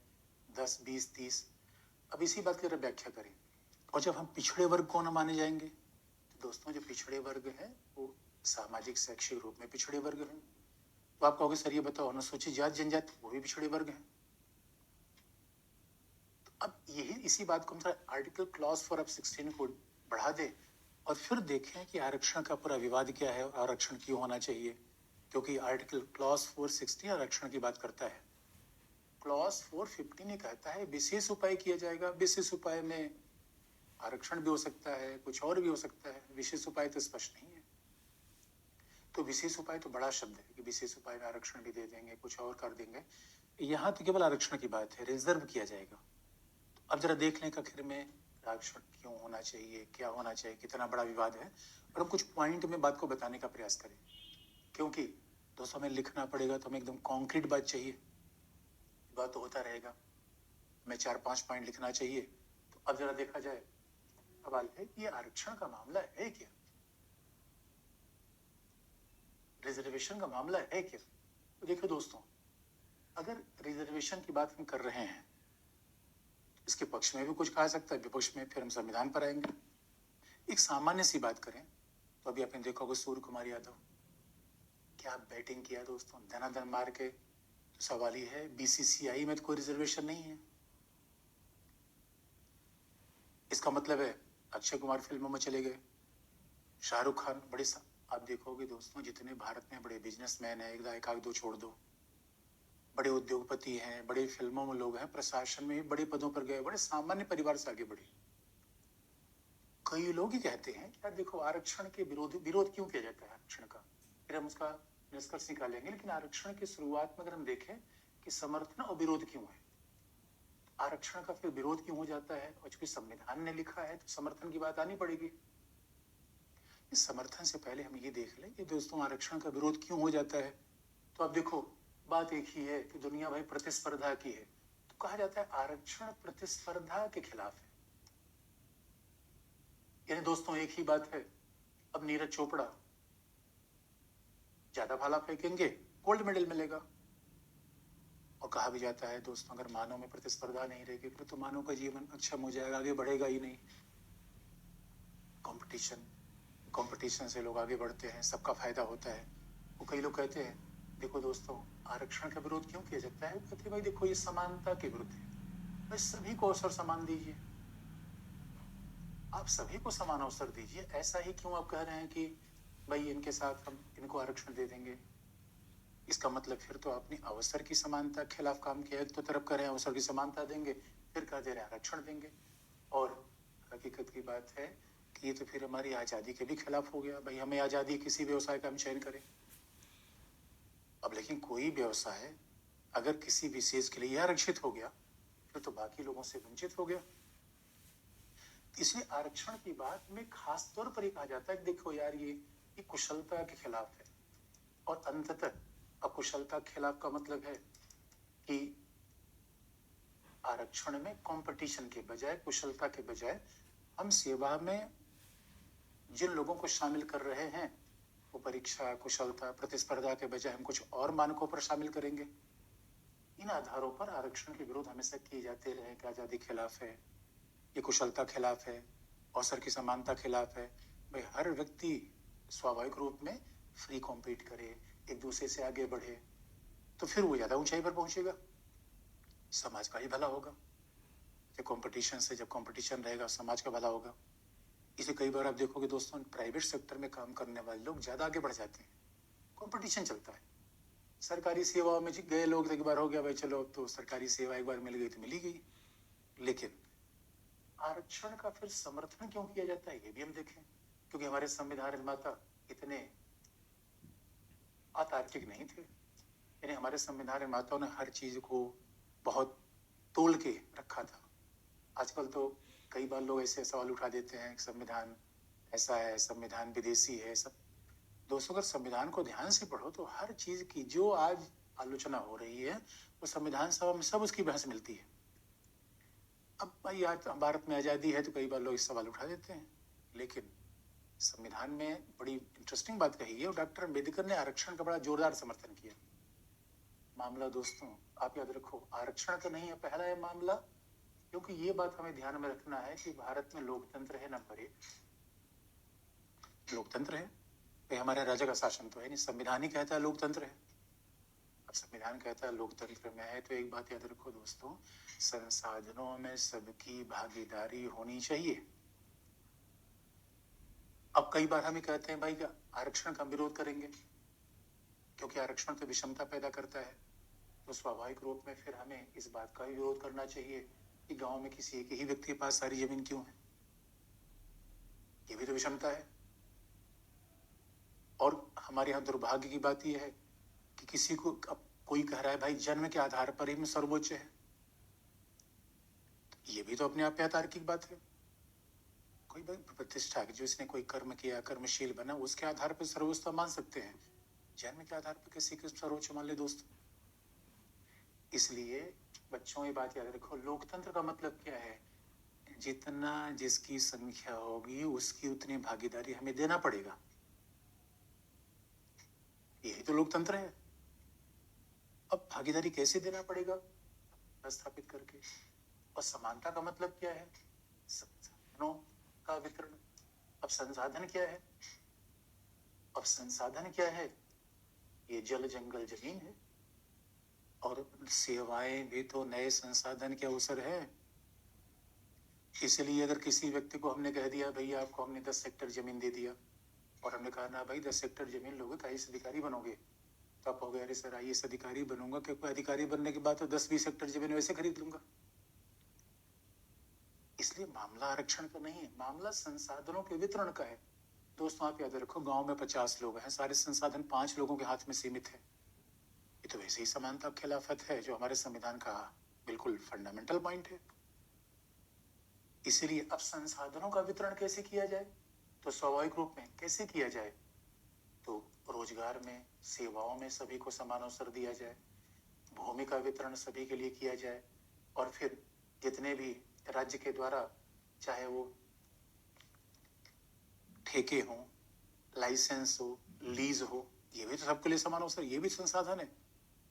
10, 20, 30। अब इसी बात की व्याख्या करें। और जब हम पिछड़े वर्ग को न माने जाएंगे तो दोस्तों जो पिछड़े वर्ग है वो सामाजिक शैक्षिक रूप में पिछड़े वर्ग हैं। तो आप कहोगे सर ये बताओ अनुसूचित जाति जनजाति वो भी पिछड़े वर्ग हैं। तो अब यही इसी बात को हम आर्टिकल क्लॉज 4 ऑफ 16 को बढ़ा दे और फिर देखें कि आरक्षण का पूरा विवाद क्या है, आरक्षण क्यों होना चाहिए। क्योंकि आर्टिकल क्लॉज 416 आरक्षण की बात करता है। क्लॉज 415 ने कहता है विशेष उपाय किया जाएगा। विशेष उपाय में आरक्षण भी हो सकता है, कुछ और भी हो सकता है। विशेष उपाय तो स्पष्ट नहीं है। तो विशेष उपाय तो बड़ा शब्द है कि विशेष उपाय में आरक्षण भी दे देंगे, कुछ और कर देंगे। यहाँ तो केवल आरक्षण की बात है, रिजर्व किया जाएगा। तो अब जरा देख लें आखिर में आरक्षण क्यों होना चाहिए, क्या होना चाहिए, कितना बड़ा विवाद है, और हम कुछ पॉइंट में बात को बताने का प्रयास करें। क्योंकि दोस्तों हमें लिखना पड़ेगा तो हमें एकदम कॉन्क्रीट बात चाहिए। बात तो होता रहेगा, मैं 4-5 पॉइंट लिखना चाहिए। तो अब जरा देखा जाए, सवाल है ये आरक्षण का मामला है क्या, रिजर्वेशन का मामला है क्या। तो देखो दोस्तों, अगर रिजर्वेशन की बात हम कर रहे हैं, इसके पक्ष में भी कुछ कहा सकता है, विपक्ष में, फिर हम संविधान पर आएंगे। एक सामान्य सी बात करें तो अभी आपने देखा होगा सूर्य कुमार यादव, क्या बैटिंग किया दोस्तों, धनाधन मार के। तो सवाल ये है बीसीसीआई में तो कोई रिजर्वेशन नहीं है। इसका मतलब है अक्षय कुमार फिल्मों में चले गए, शाहरुख खान बड़े आप देखोगे दोस्तों जितने भारत में बड़े बिजनेसमैन हैं, एक आध दो छोड़ दो, बड़े उद्योगपति हैं, बड़े फिल्मों में लोग हैं, प्रशासन में भी बड़े पदों पर गए, बड़े सामान्य परिवार से आगे बढ़े। कई लोग ही कहते हैं कि यार देखो आरक्षण के विरोध क्यों किया जाता है आरक्षण का, फिर हम उसका निष्कर्ष निकालेंगे। लेकिन आरक्षण की शुरुआत में अगर हम देखें कि समर्थन और विरोध क्यों है, आरक्षण का फिर विरोध क्यों हो जाता है, और चूंकि संविधान ने लिखा है तो समर्थन की बात आनी पड़ेगी। इस समर्थन से पहले हम ये देख लें कि दोस्तों आरक्षण का विरोध क्यों हो जाता है। तो अब देखो बात एक ही है कि दुनिया भाई प्रतिस्पर्धा की है, तो कहा जाता है आरक्षण प्रतिस्पर्धा के खिलाफ है। यानी दोस्तों एक ही बात है, अब नीरज चोपड़ा ज्यादा भाला फेंकेंगे गोल्ड मेडल मिलेगा। और कहा भी जाता है दोस्तों अगर मानव में प्रतिस्पर्धा नहीं रहेगी फिर तो मानव का जीवन अक्षम हो जाएगा, आगे बढ़ेगा ही नहीं। कंपटीशन से लोग आगे बढ़ते हैं, सबका फायदा होता है। वो कई लोग कहते हैं देखो दोस्तों आरक्षण का विरोध क्यों किया जाता है, कहते भाई देखो ये समानता के विरुद्ध है, भाई सभी को अवसर समान दीजिए, आप सभी को समान अवसर दीजिए। ऐसा ही क्यों आप कह रहे हैं कि भाई इनके साथ हम इनको आरक्षण दे देंगे। इसका मतलब फिर तो आपने अवसर की समानता के खिलाफ काम किया है। तो तरफ कह रहे हैं अवसर की समानता देंगे, फिर कह दे रहे हैं आरक्षण देंगे। और हकीकत की बात है कि ये तो फिर हमारी आजादी के भी खिलाफ हो गया। भाई हमें आजादी किसी व्यवसाय का हम चयन करें। अब लेकिन कोई व्यवसाय अगर किसी विशेष के लिए आरक्षित हो गया फिर तो बाकी लोगों से वंचित हो गया। इसलिए आरक्षण की बात में खास तौर पर कहा जाता है देखो यार ये कुशलता के खिलाफ है। और अंततः अकुशलता के खिलाफ का मतलब है कि आरक्षण में कंपटीशन के बजाय, कुशलता के बजाय हम सेवा में जिन लोगों को शामिल कर रहे हैं वो परीक्षा, कुशलता, प्रतिस्पर्धा के बजाय हम कुछ और मानकों पर शामिल करेंगे। इन आधारों पर आरक्षण के विरोध हमेशा किए जाते रहे कि आजादी खिलाफ है, ये कुशलता खिलाफ है, अवसर की समानता खिलाफ है। भाई हर व्यक्ति स्वाभाविक रूप में फ्री कॉम्पीट करे, एक दूसरे से आगे बढ़े, तो फिर वो ज्यादा ऊंचाई पर पहुंचेगा, समाज का ही भला होगा। जब कंपटीशन रहेगा समाज का भला होगा। इसे कई बार आप देखोगे दोस्तों प्राइवेट सेक्टर में काम करने वाले लोग ज्यादा आगे बढ़ जाते हैं, कंपटीशन चलता है। सरकारी सेवाओं में गए लोग एक बार हो गया भाई चलो अब तो सरकारी सेवा एक बार मिल गई तो मिली गई। लेकिन आरक्षण का फिर समर्थन क्यों किया जाता है ये भी हम देखें। क्योंकि हमारे संविधान निर्माता इतने अतार्किक नहीं थे। यानी हमारे संविधान निर्माताओं ने हर चीज को बहुत तोल के रखा था। आजकल तो कई बार लोग ऐसे सवाल उठा देते हैं कि संविधान ऐसा है, संविधान विदेशी है, सब। दोस्तों, अगर संविधान को ध्यान से पढ़ो तो हर चीज की जो आज आलोचना हो रही है वो संविधान सभा में सब उसकी बहस मिलती है। अब भाई आज भारत में आजादी है तो कई बार लोग इस सवाल उठा देते हैं, लेकिन संविधान में बड़ी इंटरेस्टिंग बात कही है और डॉक्टर अम्बेडकर ने आरक्षण का बड़ा जोरदार समर्थन किया। मामला दोस्तों आप याद रखो, आरक्षण का नहीं है पहला है मामला, क्योंकि ये बात हमें ध्यान में रखना है कि भारत में लोकतंत्र है नंबर एक। लोकतंत्र है भाई, हमारे राजा का शासन तो है नहीं, संविधान ही कहता है लोकतंत्र है। अब संविधान कहता है लोकतंत्र में है तो एक बात याद रखो दोस्तों, संसाधनों में सबकी भागीदारी होनी चाहिए। अब कई बार हम ही कहते हैं भाई आरक्षण का विरोध करेंगे क्योंकि आरक्षण तो विषमता पैदा करता है, तो स्वाभाविक रूप में फिर हमें इस बात का विरोध करना चाहिए कि गांव में किसी एक ही व्यक्ति के पास सारी जमीन क्यों है, ये भी तो विषमता है। और हमारे यहाँ दुर्भाग्य की बात यह है कि किसी को अब कोई कह रहा है भाई जन्म के आधार पर ही में सर्वोच्च है, ये भी तो अपने आप में अतार्किक बात है। कोई भाई प्रतिष्ठा जो इसने कोई कर्म किया, कर्मशील बना, उसके आधार पर सर्वोच्चता मान सकते हैं, जन्म के आधार पर किसी को सर्वोच्च मान ले दोस्तों। इसलिए बच्चों ये बात याद रखो, लोकतंत्र का मतलब क्या है, जितना जिसकी संख्या होगी उसकी उतनी भागीदारी हमें देना पड़ेगा, यही तो लोकतंत्र है। अब भागीदारी कैसे देना पड़ेगा, स्थापित करके। और समानता का मतलब क्या है, संसाधनों का वितरण। अब संसाधन क्या है, अब संसाधन क्या है, ये जल जंगल जमीन है, और सेवाएं भी तो नए संसाधन के अवसर है। इसलिए अगर किसी व्यक्ति को हमने कह दिया भैया आपको हमने 10 हेक्टेयर जमीन दे दिया, और हमने कहा ना भाई 10 हेक्टेयर जमीन लोगे तो IAS अधिकारी बनोगे, तो आप हो गए अरे सर IAS अधिकारी बनूंगा, क्योंकि अधिकारी बनने के बाद तो 10-20 हेक्टेयर जमीन वैसे खरीद लूंगा। इसलिए मामला आरक्षण का नहीं है, मामला संसाधनों के वितरण का है। दोस्तों आप याद रखो, गांव में 50 लोग हैं, सारे संसाधन 5 लोगों के हाथ में सीमित है, ये तो वैसे ही समानता खिलाफत है जो हमारे संविधान का बिल्कुल फंडामेंटल पॉइंट है। इसीलिए अब संसाधनों का वितरण कैसे किया जाए, तो स्वाभाविक रूप में कैसे किया जाए, तो रोजगार में, सेवाओं में सभी को समान अवसर दिया जाए, भूमि का वितरण सभी के लिए किया जाए, और फिर जितने भी राज्य के द्वारा चाहे वो ठेके हो, लाइसेंस हो, लीज हो, ये भी तो सबके लिए समान अवसर, ये भी संसाधन है।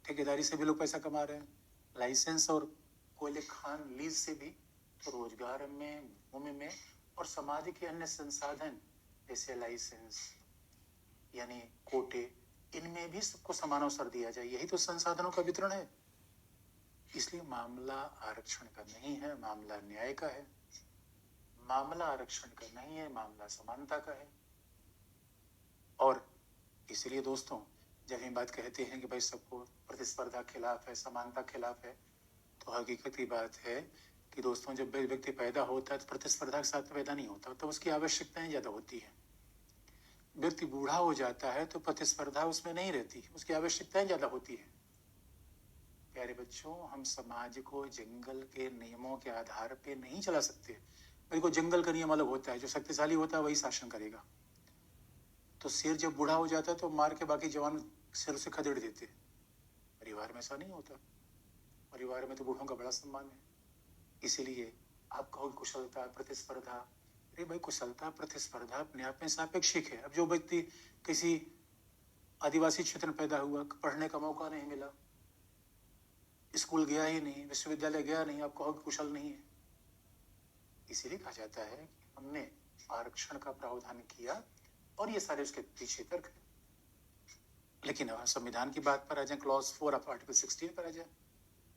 ठेकेदारी से भी लोग पैसा कमा रहे हैं, लाइसेंस और कोयले खान लीज से भी, तो रोजगार में, भूमि में, और समाज के अन्य संसाधन जैसे लाइसेंस यानी कोटे, इनमें भी सबको समान अवसर दिया जाए, यही तो संसाधनों का वितरण है। इसलिए मामला आरक्षण का नहीं है, मामला न्याय का है। मामला आरक्षण का नहीं है, मामला समानता का है। और इसलिए दोस्तों जब हम बात कहते हैं कि भाई सबको प्रतिस्पर्धा खिलाफ है, समानता खिलाफ है, तो हकीकत की बात है कि दोस्तों जब व्यक्ति पैदा होता है तो प्रतिस्पर्धा के साथ पैदा नहीं होता, तो उसकी आवश्यकताएं ज्यादा होती है। व्यक्ति बूढ़ा हो जाता है तो प्रतिस्पर्धा उसमें नहीं रहती, उसकी आवश्यकताएं ज्यादा होती है। प्यारे बच्चों, हम समाज को जंगल के नियमों के आधार पे नहीं चला सकते। देखो जंगल का नियम अलग होता है, जो शक्तिशाली होता है वही शासन करेगा। तो शेर जब बूढ़ा हो जाता है तो मार के बाकी जवान शेर से खदेड़ देते। परिवार में ऐसा नहीं होता, परिवार में तो बूढ़ों का बड़ा सम्मान है। इसीलिए आप कहो कुशलता प्रतिस्पर्धा, अरे भाई कुशलता प्रतिस्पर्धा अपने आप में सापेक्षिक है। अब जो व्यक्ति किसी आदिवासी क्षेत्र में पैदा हुआ, पढ़ने का मौका नहीं मिला, स्कूल गया ही नहीं, विश्वविद्यालय गया नहीं, आप कहो कुशल नहीं है। इसीलिए कहा जाता है कि हमने आरक्षण का प्रावधान किया, और ये सारे उसके पीछे तर्क है। लेकिन अब संविधान की बात पर आ जाए, क्लॉज 4 ऑफ आर्टिकल 16 पर आ जाए,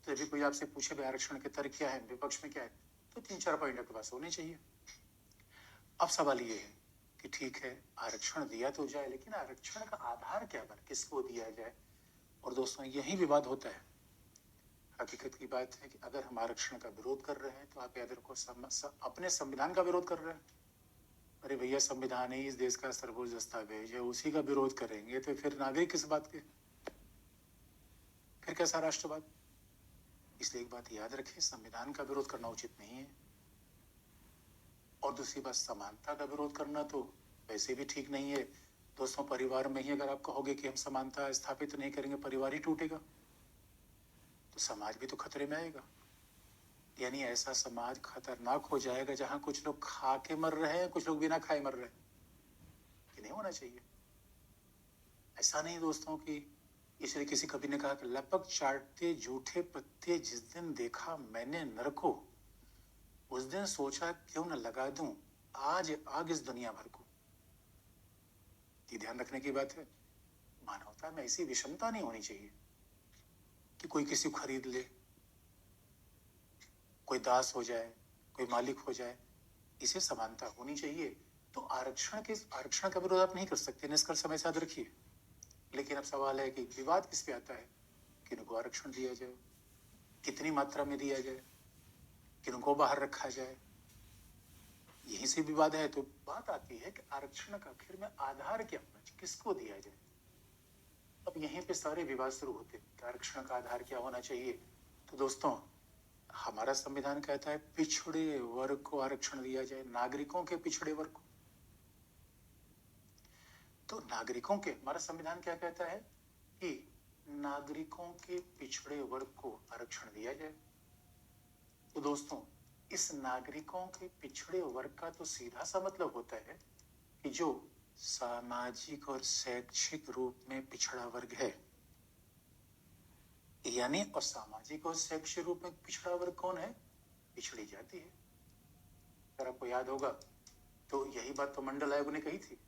तो यदि कोई आपसे पूछे भाई आरक्षण के तर्क क्या है, विपक्ष में क्या है, तो 3-4 पॉइंट आपके पास होने चाहिए। अब सवाल ये है कि ठीक है आरक्षण दिया तो जाए, लेकिन आरक्षण का आधार क्या बने, किसको दिया जाए। और दोस्तों यही विवाद होता है। हकीकत की बात है कि अगर हम आरक्षण का विरोध कर रहे हैं तो आप याद रखो अपने संविधान का विरोध कर रहे हैं। अरे भैया संविधान ही इस देश का सर्वोच्च दस्तावेज है, उसी का विरोध करेंगे तो फिर नागरिक किस बात के, फिर कैसा राष्ट्रवाद। इसलिए एक बात याद रखें, संविधान का विरोध करना उचित नहीं है। और दूसरी बात, समानता का विरोध करना तो वैसे भी ठीक नहीं है। दोस्तों, परिवार में ही अगर आप कहोगे कि हम समानता स्थापित नहीं करेंगे, परिवार ही टूटेगा, तो समाज भी तो खतरे में आएगा। यानी ऐसा समाज खतरनाक हो जाएगा जहां कुछ लोग खा के मर रहे हैं, कुछ लोग बिना खाए मर रहे हैं। ये नहीं होना चाहिए। ऐसा नहीं दोस्तों कि इसलिए किसी कवि ने कहा कि लपक चाटते जूठे पत्ते जिस दिन देखा मैंने नर को, उस दिन सोचा क्यों न लगा दूं आज आग इस दुनिया भर को। ये ध्यान रखने की बात है। मानवता में ऐसी विषमता नहीं होनी चाहिए कि कोई किसी को खरीद ले, कोई दास हो जाए, कोई मालिक हो जाए। इसे समानता होनी चाहिए। तो आरक्षण का विरोध आप नहीं कर सकते, निष्कर्ष समय याद रखिए। लेकिन अब सवाल है कि विवाद किस पे आता है, किनको आरक्षण दिया जाए, कितनी मात्रा में दिया जाए, किनको बाहर रखा जाए, यही से विवाद है। तो बात आती है कि आरक्षण का आखिर में आधार क्या होना चाहिए, किसको दिया जाए। अब यहीं पे सारे विवाद शुरू होते हैं कि आरक्षण का आधार क्या होना चाहिए। तो दोस्तों, हमारा संविधान कहता है पिछड़े वर्ग को आरक्षण दिया जाए, नागरिकों के पिछड़े वर्ग को। तो नागरिकों के, हमारा संविधान क्या कहता है कि नागरिकों के पिछड़े वर्ग को आरक्षण दिया जाए। तो दोस्तों, इस नागरिकों के पिछड़े वर्ग का तो सीधा सा मतलब होता है कि जो सामाजिक और शैक्षिक रूप में पिछड़ा वर्ग है। यानी और सामाजिक और शैक्षिक रूप में पिछड़ा वर्ग कौन है? पिछड़ी जाति है। अगर आपको याद होगा तो यही बात तो मंडल आयोग ने कही थी।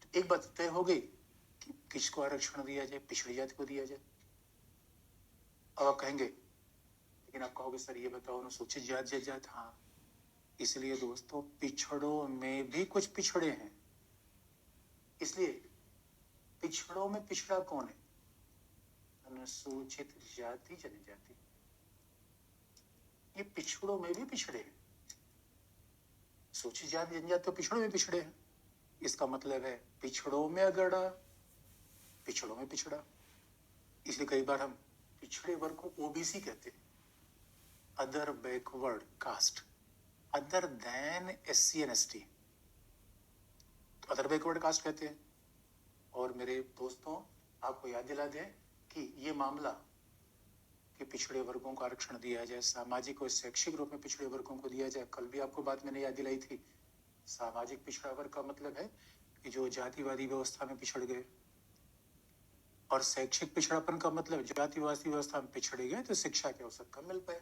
तो एक बात तय हो गई कि किसको आरक्षण दिया जाए, पिछड़ी जाति को दिया जाए। अब आप कहेंगे, लेकिन आप कहोगे सर ये बताओ अनुसूचित जाति जात। हाँ, इसलिए दोस्तों पिछड़ों में भी कुछ पिछड़े हैं। इसलिए पिछड़ों में पिछड़ा कौन है? अनुसूचित जाति जनजाति। ये पिछड़ों में भी पिछड़े हैं। सूचित जाति जनजाति तो पिछड़ों में पिछड़े हैं। इसका मतलब है पिछड़ों में अगड़ा, पिछड़ों में पिछड़ा। इसलिए कई बार हम पिछड़े वर्ग को ओबीसी कहते हैं, other backward caste, other than SC and ST, तो अदर बैकवर्ड कास्ट कहते हैं। और मेरे दोस्तों, आपको याद दिला दें कि ये मामला कि पिछड़े वर्गों को आरक्षण दिया जाए, सामाजिक और शैक्षिक रूप में पिछड़े वर्गों को दिया जाए, कल भी आपको बात मैंने याद दिलाई थी। सामाजिक पिछड़ा वर्ग का मतलब है कि जो जातिवादी व्यवस्था में पिछड़ गए, और शैक्षिक पिछड़ापन का मतलब जातिवादी व्यवस्था में पिछड़े गए तो शिक्षा के अवसर कम मिल पाए।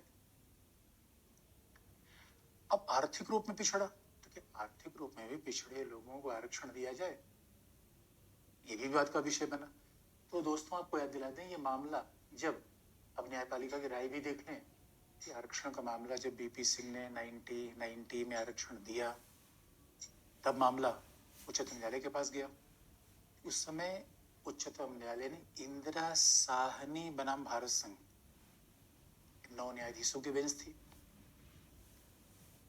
अब आर्थिक रूप में पिछड़ा, तो आर्थिक रूप में भी पिछड़े लोगों को आरक्षण दिया जाए, ये भी बात का विषय बना। तो दोस्तों, आपको याद दिला दें, ये मामला जब अब न्यायपालिका की राय भी देख लें कि आरक्षण का मामला जब बीपी सिंह ने 1990 में आरक्षण दिया, तब मामला उच्चतम न्यायालय के पास गया। उस समय उच्चतम न्यायालय ने इंदिरा साहनी बनाम भारत संघ, 9 न्यायाधीशों की बेंच थी।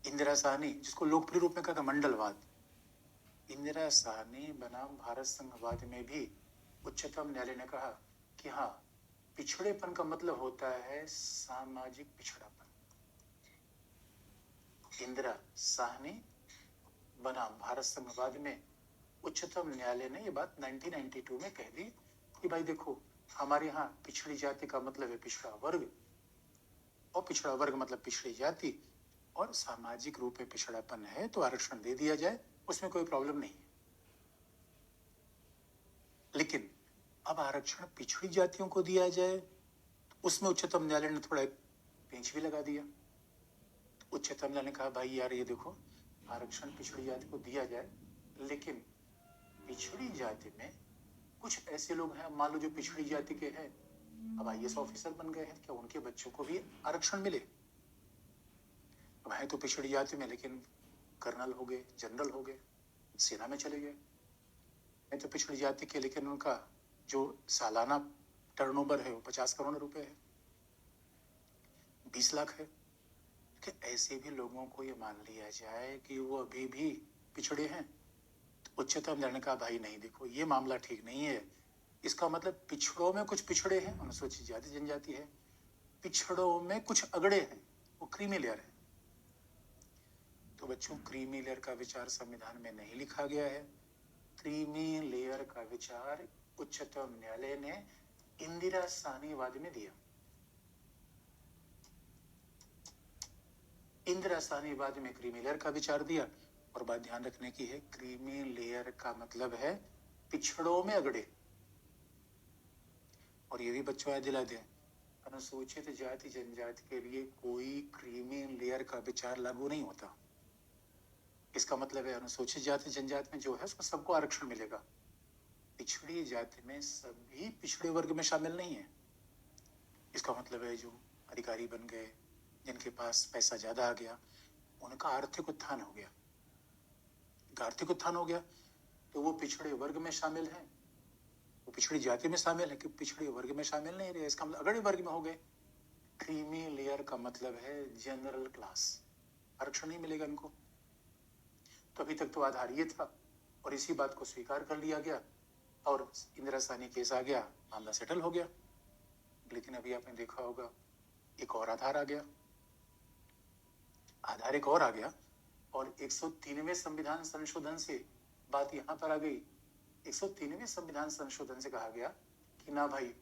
इंदिरा साहनी, जिसको लोकप्रिय रूप में कहा था मंडलवाद, इंदिरा साहनी बनाम भारत संघवाद में भी उच्चतम न्यायालय ने कहा कि हाँ, पिछड़ेपन का मतलब होता है सामाजिक पिछड़ापन। इंदिरा साहनी बनाम भारत संघवाद में उच्चतम न्यायालय ने ये बात 1992 में कह दी कि भाई देखो, हमारे यहाँ पिछड़ी जाति का मतलब है पिछड़ा वर्ग, और पिछड़ा वर्ग मतलब पिछड़ी जाति, और सामाजिक रूप में पिछड़ापन है तो आरक्षण दे दिया जाए, उसमें कोई प्रॉब्लम नहीं है। लेकिन अब आरक्षण पिछड़ी जातियों को दिया जाए, उसमें उच्चतम न्यायालय ने थोड़ा एक पेंच भी लगा दिया। उच्चतम न्यायालय ने कहा भाई यार ये देखो, आरक्षण पिछड़ी जाति को दिया जाए, लेकिन पिछड़ी जाति में कुछ ऐसे लोग हैं, मान लो जो पिछड़ी जाति के हैं, अब आईएएस ऑफिसर बन गए हैं, क्या उनके बच्चों को भी आरक्षण मिले? अब है तो पिछड़ी जाति में, लेकिन कर्नल हो गए, जनरल हो गए, सेना में चले गए। है तो पिछड़ी जाति के, लेकिन उनका जो सालाना टर्नओवर है वो 50 करोड़ रुपए है, 20 लाख है। कि ऐसे भी लोगों को ये मान लिया जाए कि वो अभी भी पिछड़े हैं, तो उच्चतम न्यायालय ने कहा भाई नहीं, देखो ये मामला ठीक नहीं है। इसका मतलब पिछड़ों में कुछ पिछड़े हैं, अनुसूचित जाति जनजाति है, पिछड़ों में कुछ अगड़े हैं, वो क्रीमी लेयर है। तो बच्चों क्रीमी लेयर का विचार संविधान में नहीं लिखा गया है। क्रीमी लेयर का विचार उच्चतम न्यायालय ने इंदिरा साहनीवाद में दिया। इंदिरा साहनीवाद में क्रीमी लेयर का विचार दिया। और बात ध्यान रखने की है, क्रीमी लेयर का मतलब है पिछड़ों में अगड़े। और ये भी बच्चों याद दिला दें, अनुसूचित जाति जनजाति के लिए कोई क्रीमी लेयर का विचार लागू नहीं होता। इसका मतलब है अनुसूचित जाति जनजाति में जो है उसको सबको आरक्षण मिलेगा। पिछड़ी जाति में सभी पिछड़े वर्ग में शामिल नहीं है। इसका मतलब है जो अधिकारी बन गए, जिनके पास पैसा ज्यादा आ गया, उनका आर्थिक उत्थान हो गया। आर्थिक उत्थान हो गया तो वो पिछड़े वर्ग में शामिल है, वो पिछड़ी जाति में शामिल है, कि पिछड़े वर्ग में शामिल नहीं रहे, इसका मतलब अगड़े वर्ग में हो गए। क्रीमी लेयर का मतलब है जनरल क्लास, आरक्षण नहीं मिलेगा इनको। तो अभी तक तो आधार ये था और इसी बात को स्वीकार कर लिया गया और इंदिरा साहनी केस आ गया, मामला सेटल हो गया। लेकिन अभी आपने देखा होगा एक और आधार आ गया, आधार एक और आ गया और 103वें संविधान संशोधन से बात यहां पर आ गई। 103वें संविधान संशोधन से कहा गया कि ना भाई,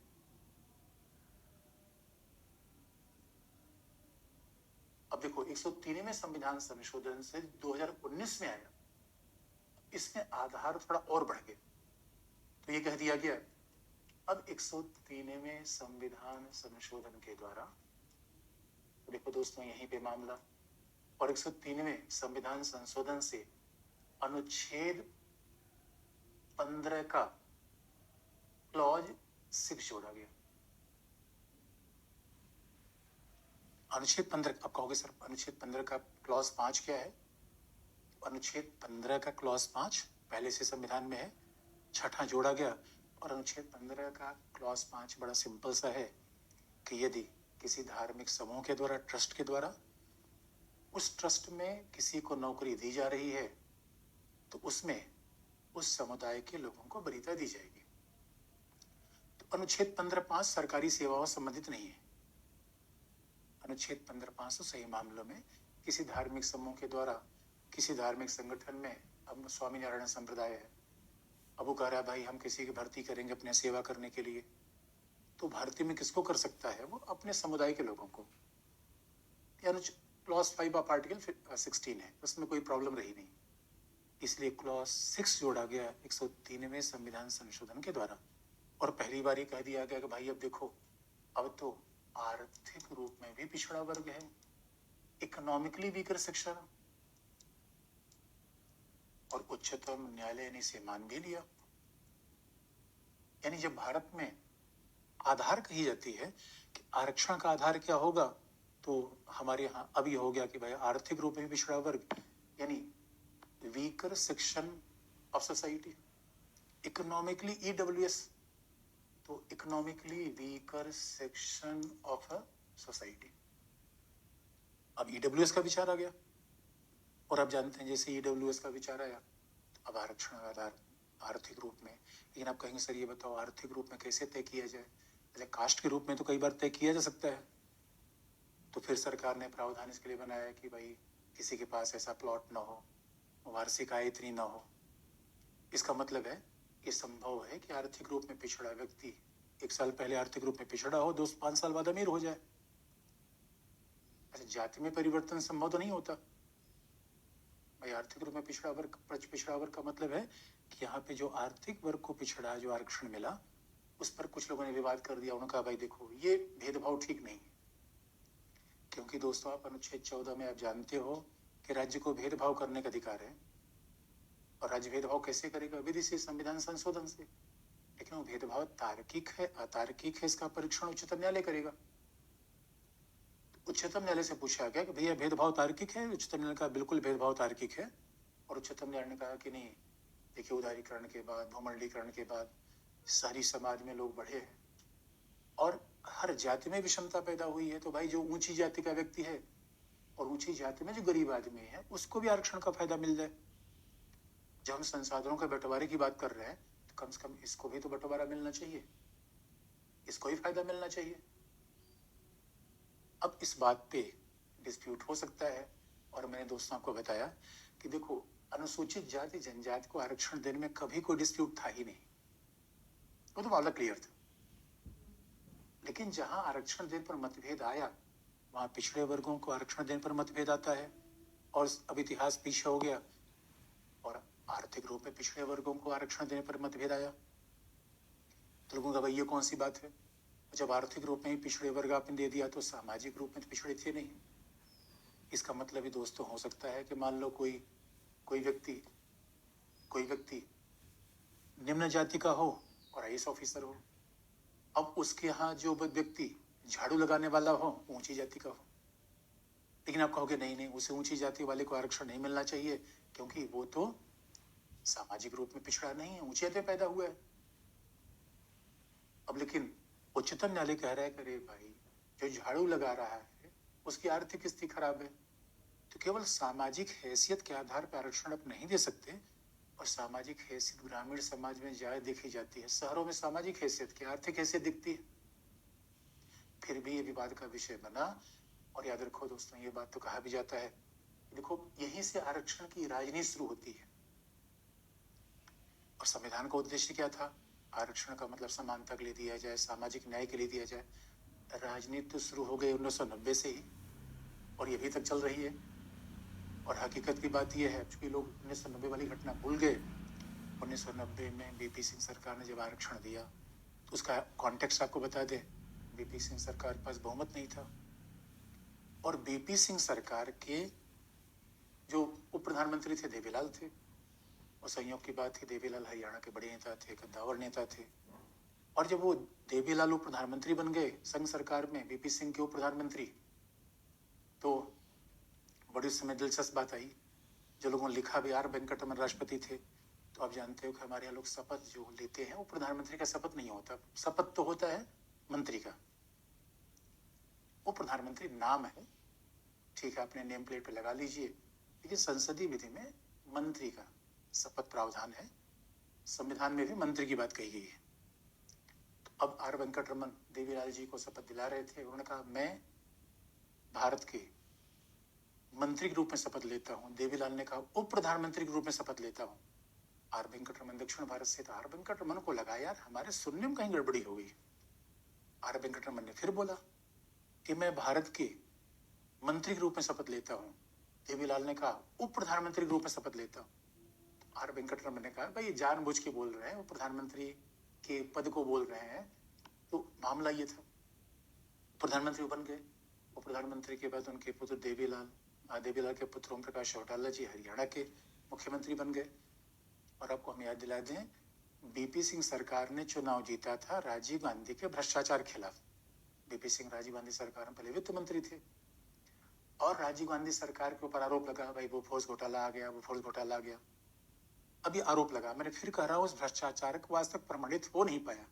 अब देखो 103वें संविधान संशोधन से 2019 में आया, इसमें आधार थोड़ा और बढ़ गए। तो ये कह दिया गया अब 103वें संविधान संशोधन के द्वारा, देखो दोस्तों यहीं पे मामला, और 103वें संविधान संशोधन से अनुच्छेद 15 का क्लॉज 6 जोड़ा गया। अनुच्छेद 15, आप कहोगे सर अनुच्छेद 15 का क्लॉज 5 क्या है? अनुच्छेद 15 का क्लॉज 5 पहले से संविधान में है, छठा जोड़ा गया। और अनुच्छेद 15 का क्लॉज 5 बड़ा सिंपल सा है कि यदि किसी धार्मिक समूह के द्वारा, ट्रस्ट के द्वारा, उस ट्रस्ट में किसी को नौकरी दी जा रही है तो उसमें उस समुदाय के लोगों को वरीयता दी जाएगी। तो अनुच्छेद 15(5) सरकारी सेवाओं संबंधित नहीं है। अनुच्छेद 15(5) तो सही मामलों में किसी धार्मिक समूह के द्वारा किसी धार्मिक संगठन में, अब स्वामी नारायण संप्रदाय है, अब वो कह रहा है भाई हम किसी की भर्ती करेंगे अपने सेवा करने के लिए, तो भर्ती में किसको कर सकता है? वो अपने समुदाय के लोगों को। क्लॉज 5 ऑफ आर्टिकल 16 है, उसमें कोई प्रॉब्लम रही नहीं, इसलिए क्लॉज 6 जोड़ा गया 103वें संविधान संशोधन के द्वारा। और पहली बार ये कह दिया गया कि भाई अब देखो, अब तो आर्थिक रूप में भी पिछड़ा वर्ग है, इकोनॉमिकली वीकर सेक्शन, और उच्चतम न्यायालय ने इसे मान भी लिया। यानी जब भारत में आधार कही जाती है कि आरक्षण का आधार क्या होगा, तो हमारे यहाँ अभी हो गया कि भाई आर्थिक रूप में पिछड़ा वर्ग यानी weaker section of society, economically EWS, तो economically weaker section of a society. अब ईडब्ल्यूएस का विचार आ गया, और आप जानते हैं जैसे ईडब्ल्यूएस का विचार आया तो अब आरक्षण का आधार आर्थिक रूप में। लेकिन आप कहेंगे सर ये बताओ आर्थिक रूप में कैसे तय किया जाए? पहले कास्ट के रूप में तो कई बार तय किया जा सकता है, तो फिर सरकार ने प्रावधान इसके लिए बनाया कि भाई किसी के पास ऐसा प्लॉट ना हो, वार्षिक आय इतनी ना हो। इसका मतलब है ये संभव है कि आर्थिक रूप में पिछड़ा व्यक्ति 1 साल पहले आर्थिक रूप में पिछड़ा हो, 2-5 साल बाद अमीर हो जाए। अच्छा, जाति में परिवर्तन संभव तो नहीं होता भाई। आर्थिक रूप में पिछड़ा वर्ग का मतलब है कि यहाँ पे जो आर्थिक वर्ग को पिछड़ा जो आरक्षण मिला, उस पर कुछ लोगों ने विवाद कर दिया। उन्होंने कहा भाई देखो ये भेदभाव ठीक नहीं है, क्योंकि दोस्तों आप अनुच्छेद 14 में आप जानते हो कि राज्य को भेदभाव करने का अधिकार है, और राज्य भेदभाव कैसे करेगा? विधि से, संविधान संशोधन से। लेकिन वो भेदभाव तार्किक है अतार्किक है, इसका परीक्षण उच्चतम न्यायालय करेगा। उच्चतम न्यायालय से पूछा गया कि भैया भेदभाव तार्किक है? उच्चतम न्यायालय का बिल्कुल भेदभाव तार्किक है। और उच्चतम न्यायालय ने कहा कि नहीं, देखिए उदारीकरण के बाद, भूमंडलीकरण के बाद सारी समाज में लोग बढ़े हैं और हर जाति में विषमता पैदा हुई है, तो भाई जो ऊंची जाति का व्यक्ति है और ऊंची जाति में जो गरीब आदमी है उसको भी आरक्षण का फायदा मिल जाए। जब हम संसाधनों के बंटवारे की बात कर रहे हैं तो कम से कम इसको भी तो बंटवारा मिलना चाहिए, इसको ही फायदा मिलना चाहिए। अब इस बात पे डिस्प्यूट हो सकता है, और मैंने दोस्तों को बताया कि देखो, अनुसूचित जाति जनजाति को आरक्षण देने में कभी कोई डिस्प्यूट था ही नहीं, वो तो मामला क्लियर था। लेकिन जहां आरक्षण देने पर मतभेद आया, वहां पिछड़े वर्गों को आरक्षण देने पर मतभेद आता है, और अब इतिहास पीछे हो गया, और आर्थिक रूप में पिछड़े वर्गों को आरक्षण देने पर मतभेद आया। तो लोगों का भाई ये कौन सी बात है, जब आर्थिक रूप में ही पिछड़े वर्ग आपने दे दिया तो सामाजिक रूप में तो पिछड़े थे नहीं। इसका मतलब ही दोस्तों हो सकता है कि मान लो कोई व्यक्ति निम्न जाति का हो और आईएएस ऑफिसर हो, अब उसके यहाँ जो व्यक्ति झाड़ू लगाने वाला हो ऊंची जाति का हो, लेकिन आप कहोगे नहीं नहीं, उसे ऊंची जाति वाले को आरक्षण नहीं मिलना चाहिए क्योंकि वो तो सामाजिक रूप में पिछड़ा नहीं है, ऊंची जाति पैदा हुआ है। अब लेकिन उच्चतम न्यायालय कह रहा है कि अरे भाई, जो झाड़ू लगा रहा है उसकी आर्थिक स्थिति खराब है, तो केवल सामाजिक हैसियत के आधार पर आरक्षण आप नहीं दे सकते। और सामाजिक हैसियत ग्रामीण समाज में ज्यादा देखी जाती है, शहरों में सामाजिक हैसियत की आर्थिक हैसियत दिखती है। फिर भी ये विवाद का विषय बना। और याद रखो दोस्तों, ये बात तो कहा भी जाता है, देखो यहीं से आरक्षण की राजनीति शुरू होती है। और संविधान का उद्देश्य क्या था, आरक्षण का मतलब समानता के लिए दिया जाए, सामाजिक न्याय के लिए दिया जाए। राजनीति तो शुरू हो गई 1990 से ही, और ये अभी तक चल रही है। और हकीकत की बात यह है, चूंकि लोग 1990 वाली घटना भूल गए, 1990 में बीपी सिंह सरकार ने जब आरक्षण दिया तो उसका कॉन्टेक्स्ट आपको बता दें, बीपी सिंह सरकार के पास बहुमत नहीं था, और बीपी सिंह सरकार के जो उप प्रधानमंत्री थे देवीलाल थे। और संयोग की बात थी, देवीलाल हरियाणा के बड़े नेता थे, कद्दावर नेता थे। और जब वो देवीलाल उप प्रधानमंत्री बन गए संघ सरकार में, बीपी सिंह के उप प्रधानमंत्री, तो बड़ी उस समय दिलचस्प बात आई, जो लोगों ने लिखा भी, आर वेंकटरमन राष्ट्रपति थे। तो आप जानते हो कि हमारे यहाँ लोग शपथ जो लेते हैं वो प्रधानमंत्री का शपथ नहीं होता, शपथ तो होता है मंत्री का। वो प्रधानमंत्री नाम है, ठीक है, अपने नेम प्लेट पे लगा लीजिए, लेकिन संसदीय विधि में मंत्री का शपथ प्रावधान है, संविधान में भी मंत्री की बात कही गई है। तो अब आर वेंकटरमन देवीलाल जी को शपथ दिला रहे थे, उन्होंने कहा मैं भारत के मंत्री के रूप में शपथ लेता हूँ। देवीलाल ने कहा उप प्रधानमंत्री के रूप में शपथ लेता हूँ। आर वेंकटरमन दक्षिण भारत से था, आर वेंकटरमन को लगा यार हमारे सुनने में कहीं गड़बड़ी हो गई। आर वेंकटरमन ने फिर बोला कि मैं भारत के मंत्री के रूप में शपथ लेता हूँ। देवीलाल ने कहा उप प्रधानमंत्री के रूप में शपथ लेता हूँ। आर वेंकटरमन ने कहा भाई जानबूझ के बोल रहे हैं, वो प्रधानमंत्री के पद को बोल रहे हैं। तो मामला ये था, प्रधानमंत्री बन गए। वो प्रधानमंत्री के बाद उनके पुत्र देवीलाल के पुत्र ओम प्रकाश चौटाला जी हरियाणा के मुख्यमंत्री बन गए। और आपको हम याद दिला दें, बीपी सिंह सरकार ने चुनाव जीता था राजीव गांधी के भ्रष्टाचार के खिलाफ। बीपी सिंह राजीव गांधी सरकार में पहले वित्त मंत्री थे, और राजीव गांधी सरकार के ऊपर आरोप लगा भाई बोफोर्स घोटाला आ गया, बोफोर्स घोटाला आ गया। अब ये आरोप लगा, मैंने फिर कह रहा हूं, उस भ्रष्टाचार को आज तक प्रमाणित हो नहीं पाया।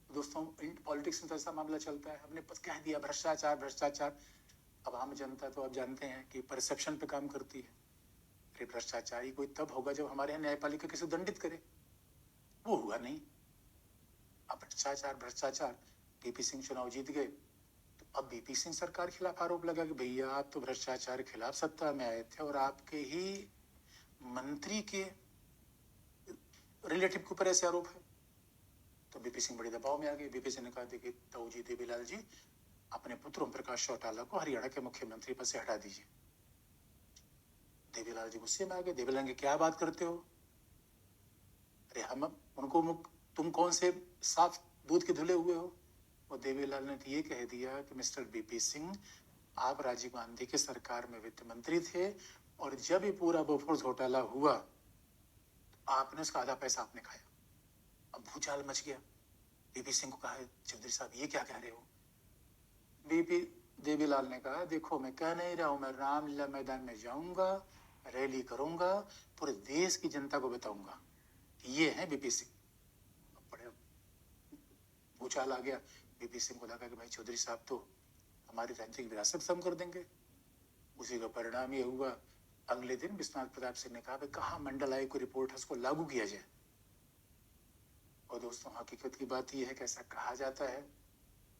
दोस्तों पॉलिटिक्स में तो ऐसा मामला चलता है, हमने बस कह दिया भ्रष्टाचार भ्रष्टाचार। अब आम जनता तो आप जानते हैं कि परसेप्शन पे काम करती है। अरे भ्रष्टाचारी कोई तब होगा जब हमारे यहाँ न्यायपालिका किसी दंडित करे, वो हुआ नहीं। अब भ्रष्टाचार भ्रष्टाचार, बीपी सिंह चुनाव जीत गए, तो अब बीपी सिंह सरकार के खिलाफ आरोप लगा कि भैया आप तो भ्रष्टाचार के खिलाफ सत्ता में आए थे, और आपके ही मंत्री के रिलेटिव के ऊपर ऐसे आरोप है। तो बीपी सिंह बड़े दबाव में आ गए। बीपी सिंह ने कहा कि ताऊ जी देवीलाल जी, अपने पुत्र ओम प्रकाश चौटाला को हरियाणा के मुख्यमंत्री पद से हटा दीजिए। देवीलाल जी गुस्से में आ गए। देवीलाल ने क्या बात करते हो, अरे हम उनको तुम कौन से साफ दूध के धुले हुए हो। और देवीलाल ने ये कह दिया कि मिस्टर बीपी सिंह, आप राजीव गांधी के सरकार में वित्त मंत्री थे, और जब ये पूरा बोफोर्स घोटाला हुआ तो आपने उसका आधा पैसा आपने खाया। अब भूचाल मच गया। बीपी सिंह को कहा चौधरी साहब ये क्या कह रहे हो। बीपी देवीलाल ने कहा देखो मैं कह नहीं रहा हूं, मैं रामलीला मैदान में जाऊंगा, रैली करूंगा, पूरे देश की जनता को बताऊंगा ये है बीपी सिंह। बड़े भूचाल आ गया। बीपी सिंह को लगा कि भाई चौधरी साहब तो हमारी राजनीतिक विरासत कम कर देंगे। उसी का परिणाम ये हुआ, अगले दिन विश्वनाथ प्रताप सिंह ने कहा कहा मंडल आयोग की रिपोर्ट है उसको लागू किया जाए। और दोस्तों हकीकत की बात यह है कि ऐसा कहा जाता है,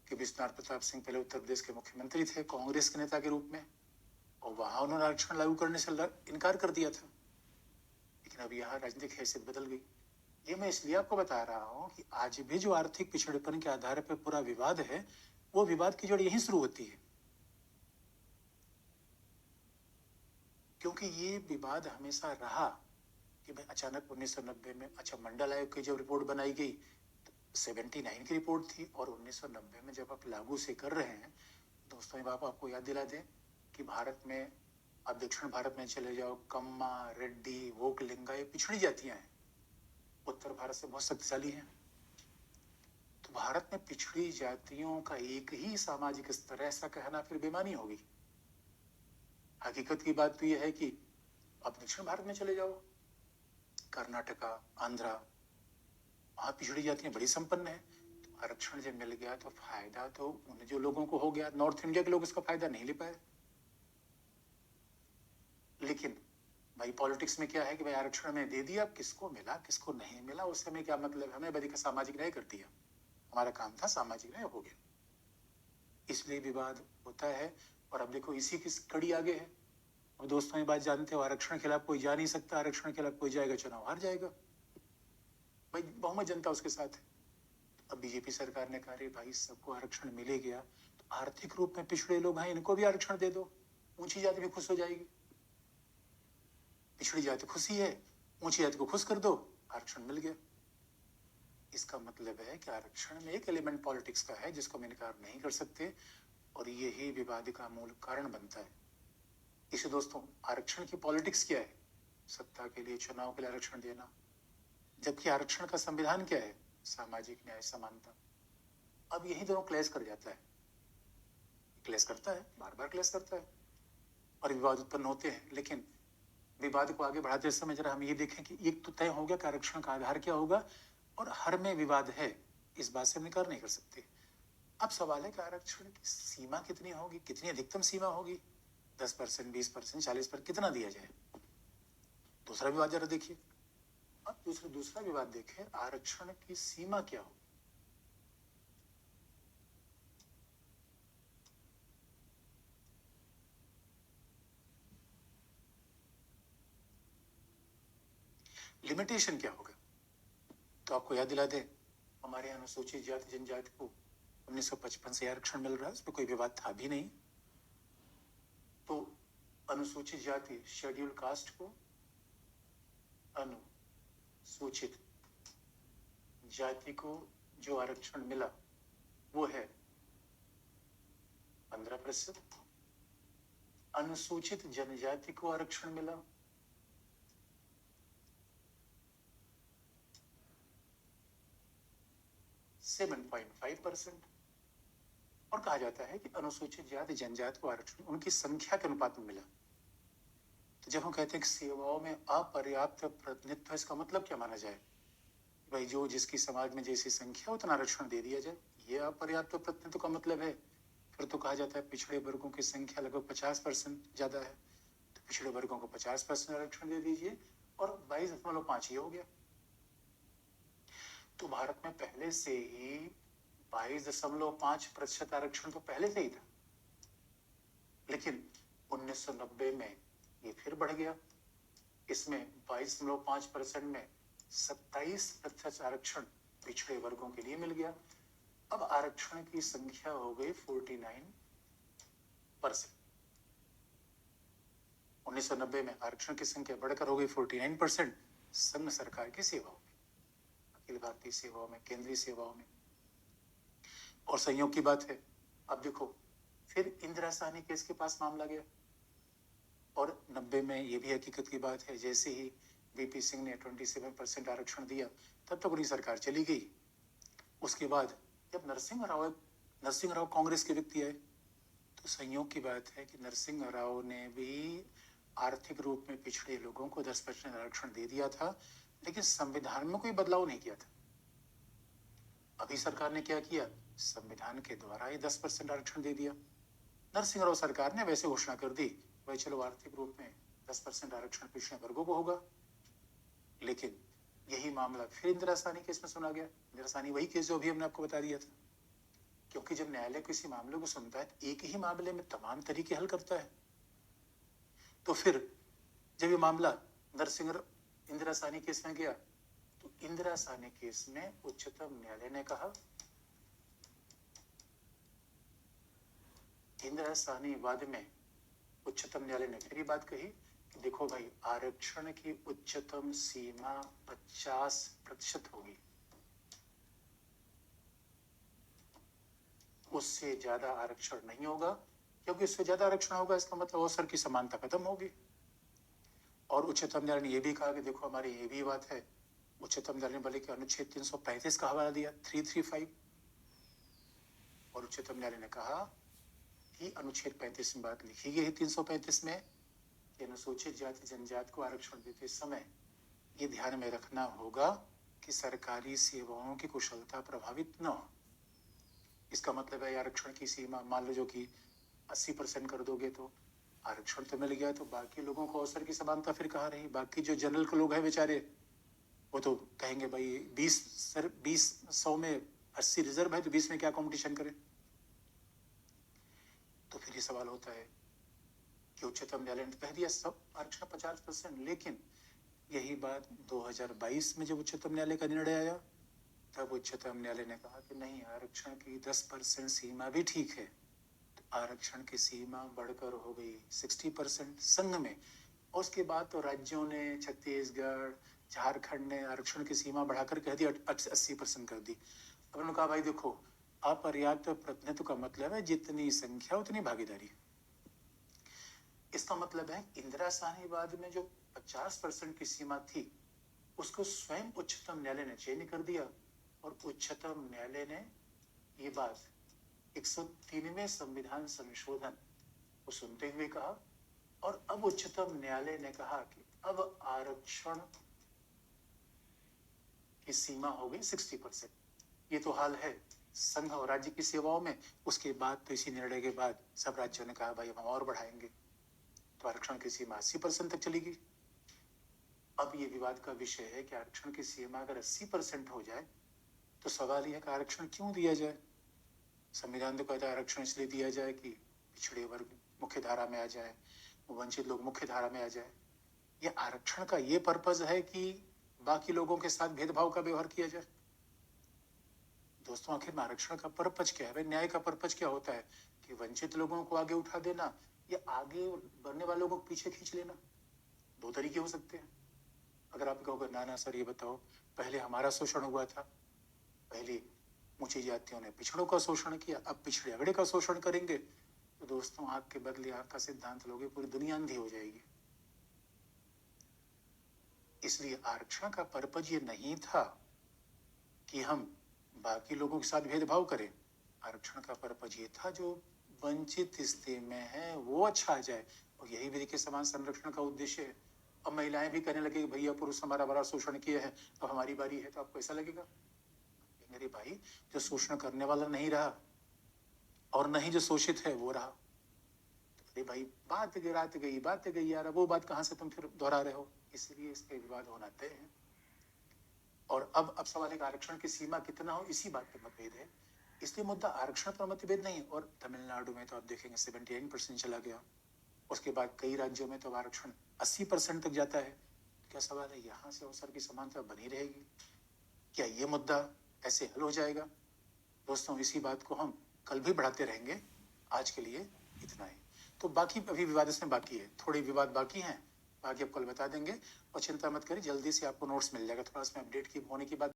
कि विश्वनाथ प्रताप सिंह पहले उत्तर प्रदेश के मुख्यमंत्री थे कांग्रेस के नेता के रूप में, और वहां उन्होंने आरक्षण लागू करने से इनकार कर दिया था। लेकिन अब यहाँ राजनीतिक हैसियत बदल गई। ये मैं इसलिए आपको बता रहा हूँ कि आज भी जो आर्थिक पिछड़ेपन के आधार पर पूरा विवाद है, वो विवाद की जड़ यहीं शुरू होती है। क्योंकि ये विवाद हमेशा रहा कि भाई अचानक 1990 में, अच्छा मंडल आयोग की जब रिपोर्ट बनाई गई तो 79 की रिपोर्ट थी, और 1990 में जब आप लागू से कर रहे हैं, दोस्तों ये बात आपको याद दिला दें कि भारत में, आप दक्षिण भारत में चले जाओ, कम्मा, रेड्डी, वोक, लिंगा, ये पिछड़ी जातियां हैं, उत्तर भारत से बहुत शक्तिशाली हैं। तो भारत में पिछड़ी जातियों का एक ही सामाजिक स्तर है, ऐसा कहना फिर बेमानी होगी। हकीकत की बात तो यह है कि आप दक्षिण भारत में चले जाओ, कर्नाटका, आंध्रा, वहां पिछड़ी जातियां बड़ी संपन्न है। तो आरक्षण जब मिल गया तो फायदा तो उन जो लोगों को हो गया, नॉर्थ इंडिया के लोग इसका फायदा नहीं ले पाए। लेकिन भाई पॉलिटिक्स में क्या है कि भाई आरक्षण में दे दिया, किसको मिला किसको नहीं मिला उससे हमें क्या मतलब, हमें बदी का सामाजिक न्याय कर दिया, हमारा काम था सामाजिक न्याय, हो गया। इसलिए विवाद होता है। और अब देखो इसी की कड़ी आगे है। और दोस्तों ये बात जानते हो, आरक्षण के खिलाफ कोई जा नहीं सकता, आरक्षण के खिलाफ कोई जाएगा चुनाव हार जाएगा, भाई बहुमत जनता उसके साथ है। अब बीजेपी सरकार ने कहा भाई सबको आरक्षण मिले गया, तो आर्थिक रूप में पिछड़े लोग हैं इनको भी आरक्षण दे दो, ऊंची जाति भी खुश हो जाएगी। पिछड़ी जाति खुशी है, ऊंची जाति को खुश कर दो, आरक्षण मिल गया। इसका मतलब है कि आरक्षण में एक एलिमेंट पॉलिटिक्स का है जिसको हम इनकार नहीं कर सकते, और यही विवाद का मूल कारण बनता है। इसे दोस्तों आरक्षण की पॉलिटिक्स क्या है? सत्ता के लिए, चुनाव के लिए आरक्षण देना, जबकि आरक्षण का संविधान क्या है? सामाजिक न्याय, समानता। अब यही दोनों क्लैश कर जाता है, क्लैश करता है, बार बार क्लैश करता है, और विवाद उत्पन्न होते हैं। लेकिन विवाद को आगे बढ़ाते समय जरा हम ये देखें कि एक तो तय हो गया कि आरक्षण का आधार क्या होगा, और हर में विवाद है, इस बात से हम इनकार नहीं कर सकते। अब सवाल है कि आरक्षण की सीमा कितनी होगी, कितनी अधिकतम सीमा होगी, 10%, 20%, 40%, कितना दिया जाए? दूसरा विवाद जरा देखिए। अब दूसरा विवाद देखें, आरक्षण की सीमा क्या हो? लिमिटेशन क्या होगा? तो आपको याद दिला दे, हमारे अनुसूचित जाति जनजाति को 1955 से आरक्षण मिल रहा है, उसमें कोई विवाद था भी नहीं। तो अनुसूचित जाति, शेड्यूल कास्ट को अनुसूचित जाति को जो आरक्षण मिला वो है 15%। अनुसूचित जनजाति को आरक्षण मिला 7.5%। और कहा जाता है कि अनुसूचित जाति जनजाति को आरक्षण उनकी संख्या के अनुपात में मिला। तो जब हम कहते हैं कि सेवाओं में अपर्याप्त प्रतिनिधित्व, इसका मतलब क्या माना जाए? भाई जो जिसकी समाज में जैसी संख्या उतना आरक्षण दे दिया जाए, ये अपर्याप्त प्रतिनिधित्व का मतलब है। फिर तो कहा जाता है पिछड़े वर्गों की संख्या लगभग 50% ज्यादा है, तो पिछड़े वर्गों को 50% आरक्षण दे दीजिए, और 22.5 ये हो गया। तो भारत में पहले से ही 22.5% आरक्षण तो पहले से ही था, लेकिन 1990 में ये फिर बढ़ गया। इसमें 22.5% में 27% आरक्षण पिछड़े वर्गों के लिए मिल गया। अब आरक्षण की संख्या हो गई 49%। 1990 में आरक्षण की संख्या बढ़कर हो गई 49% संघ सरकार की सेवाओं में, अखिल भारतीय सेवाओं में, केंद्रीय सेवाओं में। और संयोग की बात है, अब देखो फिर इंदिरा साहनी केस के पास मामला गया, और 90 में ये भी हकीकत की बात है, जैसे ही वीपी सिंह ने 27% आरक्षण दिया तब तक उनकी सरकार चली गई। उसके बाद जब नरसिंह राव कांग्रेस के व्यक्ति आए, तो संयोग की बात है कि नरसिंह राव ने भी आर्थिक रूप में पिछड़े लोगों को 10% आरक्षण दे दिया था, लेकिन संविधान में कोई बदलाव नहीं किया था। अभी सरकार ने क्या किया, संविधान के द्वारा ये 10% आरक्षण दे दिया। नरसिंह राव सरकार ने वैसे घोषणा कर दी भाई चलो आर्थिक रूप में 10% आरक्षण पिछड़े वर्गों को होगा। लेकिन यही मामला फिर इंदिरा साहनी केस में सुना गया। इंदिरा साहनी वही केस जो अभी हमने आपको बता दिया था क्योंकि जब न्यायालय किसी मामले को सुनता है एक ही मामले में तमाम तरीके हल करता है। तो फिर जब ये मामला नरसिंह इंदिरा साहनी केस में गया तो इंदिरा साहनी केस में उच्चतम न्यायालय ने कहा, इंदिरा साहनी वाद में उच्चतम न्यायालय ने फिर बात कही कि देखो भाई, आरक्षण की उच्चतम सीमा 50% होगी, उससे ज्यादा आरक्षण नहीं होगा, क्योंकि उससे ज्यादा आरक्षण होगा इसका मतलब अवसर की समानता खत्म होगी। और उच्चतम न्यायालय ने यह भी कहा कि देखो हमारी ये भी बात है, उच्चतम न्यायालय ने बोले कि अनुच्छेद 335 का हवाला दिया 335, और उच्चतम न्यायालय ने कहा कि अनुच्छेद 35 में बात लिखी गई है 335 में कि अनुसूचित जाति जनजाति को आरक्षण देते समय ये ध्यान में रखना होगा कि सरकारी सेवाओं की कुशलता प्रभावित न हो। इसका मतलब है आरक्षण की सीमा मान लो जो कि 80% कर दोगे तो आरक्षण तो मिल गया, तो बाकी लोगों को अवसर की समानता फिर कहाँ रही? बाकी जो जनरल के लोग हैं बेचारे, वो तो कहेंगे भाई 100 में 80 रिजर्व है तो 20 में क्या कंपटीशन करें? तो फिर ये सवाल होता है कि उच्चतम न्यायालय ने कह दिया सब आरक्षण 50%, लेकिन यही बात 2022 में जब उच्चतम न्यायालय का निर्णय आया तब उच्चतम न्यायालय ने कहा कि नहीं, आरक्षण की 10% सीमा भी ठीक है। तो आरक्षण की सीमा बढ़कर हो गई 60% संघ में, और उसके बाद तो राज्यों ने, छत्तीसगढ़, झारखंड ने आरक्षण की सीमा बढ़ाकर कह दी 80% कर दी। अब उन्होंने कहा भाई देखो, अपर्याप्त प्रतिनिधित्व का मतलब है जितनी संख्या उतनी भागीदारी। इसका मतलब है इंदिरा साहनी वाद में जो 50% की सीमा थी उसको स्वयं उच्चतम न्यायालय ने चेंज कर दिया, और उच्चतम न्यायालय ने ये बात 103वें संविधान संशोधन को सुनते हुए कहा, और अब उच्चतम न्यायालय ने कहा कि अब आरक्षण की सीमा हो गई 60%। ये तो हाल है संघ और राज्य की सेवाओं में। उसके बाद तो इसी निर्णय के बाद सब राज्यों ने कहा भाई हम और बढ़ाएंगे, तो आरक्षण की सीमा 80% तक चली गई। अब ये विवाद का विषय है कि आरक्षण की सीमा अगर 80% हो जाए तो सवाल यह कि आरक्षण क्यों दिया जाए? संविधान तो कहता है आरक्षण इसलिए दिया जाए कि पिछड़े वर्ग मुख्य धारा में आ जाए, वंचित लोग मुख्य धारा में आ जाए। ये आरक्षण का ये पर्पज है कि बाकी लोगों के साथ भेदभाव का व्यवहार किया जाए? दोस्तों आखिर में आरक्षण का पर्पज क्या है? न्याय का पर्पज क्या होता है? कि वंचित लोगों को आगे उठा देना या आगे बढ़ने वालों को पीछे खींच लेना? दो तरीके हो सकते हैं। अगर आप कहोगे ना ना सर ये बताओ, पहले हमारा शोषण हुआ था, पहले ऊंची जातियों ने पिछड़ों का शोषण किया, अब पिछड़े अगड़े का शोषण करेंगे, तो दोस्तों आग के बदले आग का सिद्धांत लोगे, पूरी दुनिया अंधी हो जाएगी। इसलिए आरक्षण का पर्पज ये नहीं था कि हम बाकी लोगों के साथ भेदभाव करें। आरक्षण का पर्पज ये था जो वंचित स्थिति में है वो अच्छा आ जाए, और यही विधि के समान संरक्षण का उद्देश्य है। अब महिलाएं भी कहने लगे भैया पुरुष हमारा बड़ा शोषण किया है, अब हमारी बारी है, तो आपको ऐसा लगेगा? मेरे भाई, जो शोषण करने वाला नहीं रहा और नहीं जो शोषित है वो रहा। अरे भाई बात गई यार, वो बात कहां से तुम फिर दोहरा रहे हो? इसलिए इसके विवाद होना तय है। और अब सवाल है आरक्षण की सीमा कितना हो, इसी बात पर मतभेद है। इसलिए मुद्दा आरक्षण पर मतभेद नहीं है। और तमिलनाडु में तो आप देखेंगे 79% चला गया, उसके बाद कई राज्यों में तो आरक्षण 80% तक जाता है। क्या सवाल है, यहाँ से अवसर की समानता बनी रहेगी? क्या ये मुद्दा ऐसे हल हो जाएगा? दोस्तों इसी बात को हम कल भी बढ़ाते रहेंगे। आज के लिए इतना ही। तो बाकी अभी विवाद इसमें बाकी है, थोड़े विवाद बाकी हैं, बाकी आप कल बता देंगे। और चिंता मत करिए, जल्दी से आपको नोट्स मिल जाएगा। थोड़ा इसमें अपडेट की होने की बात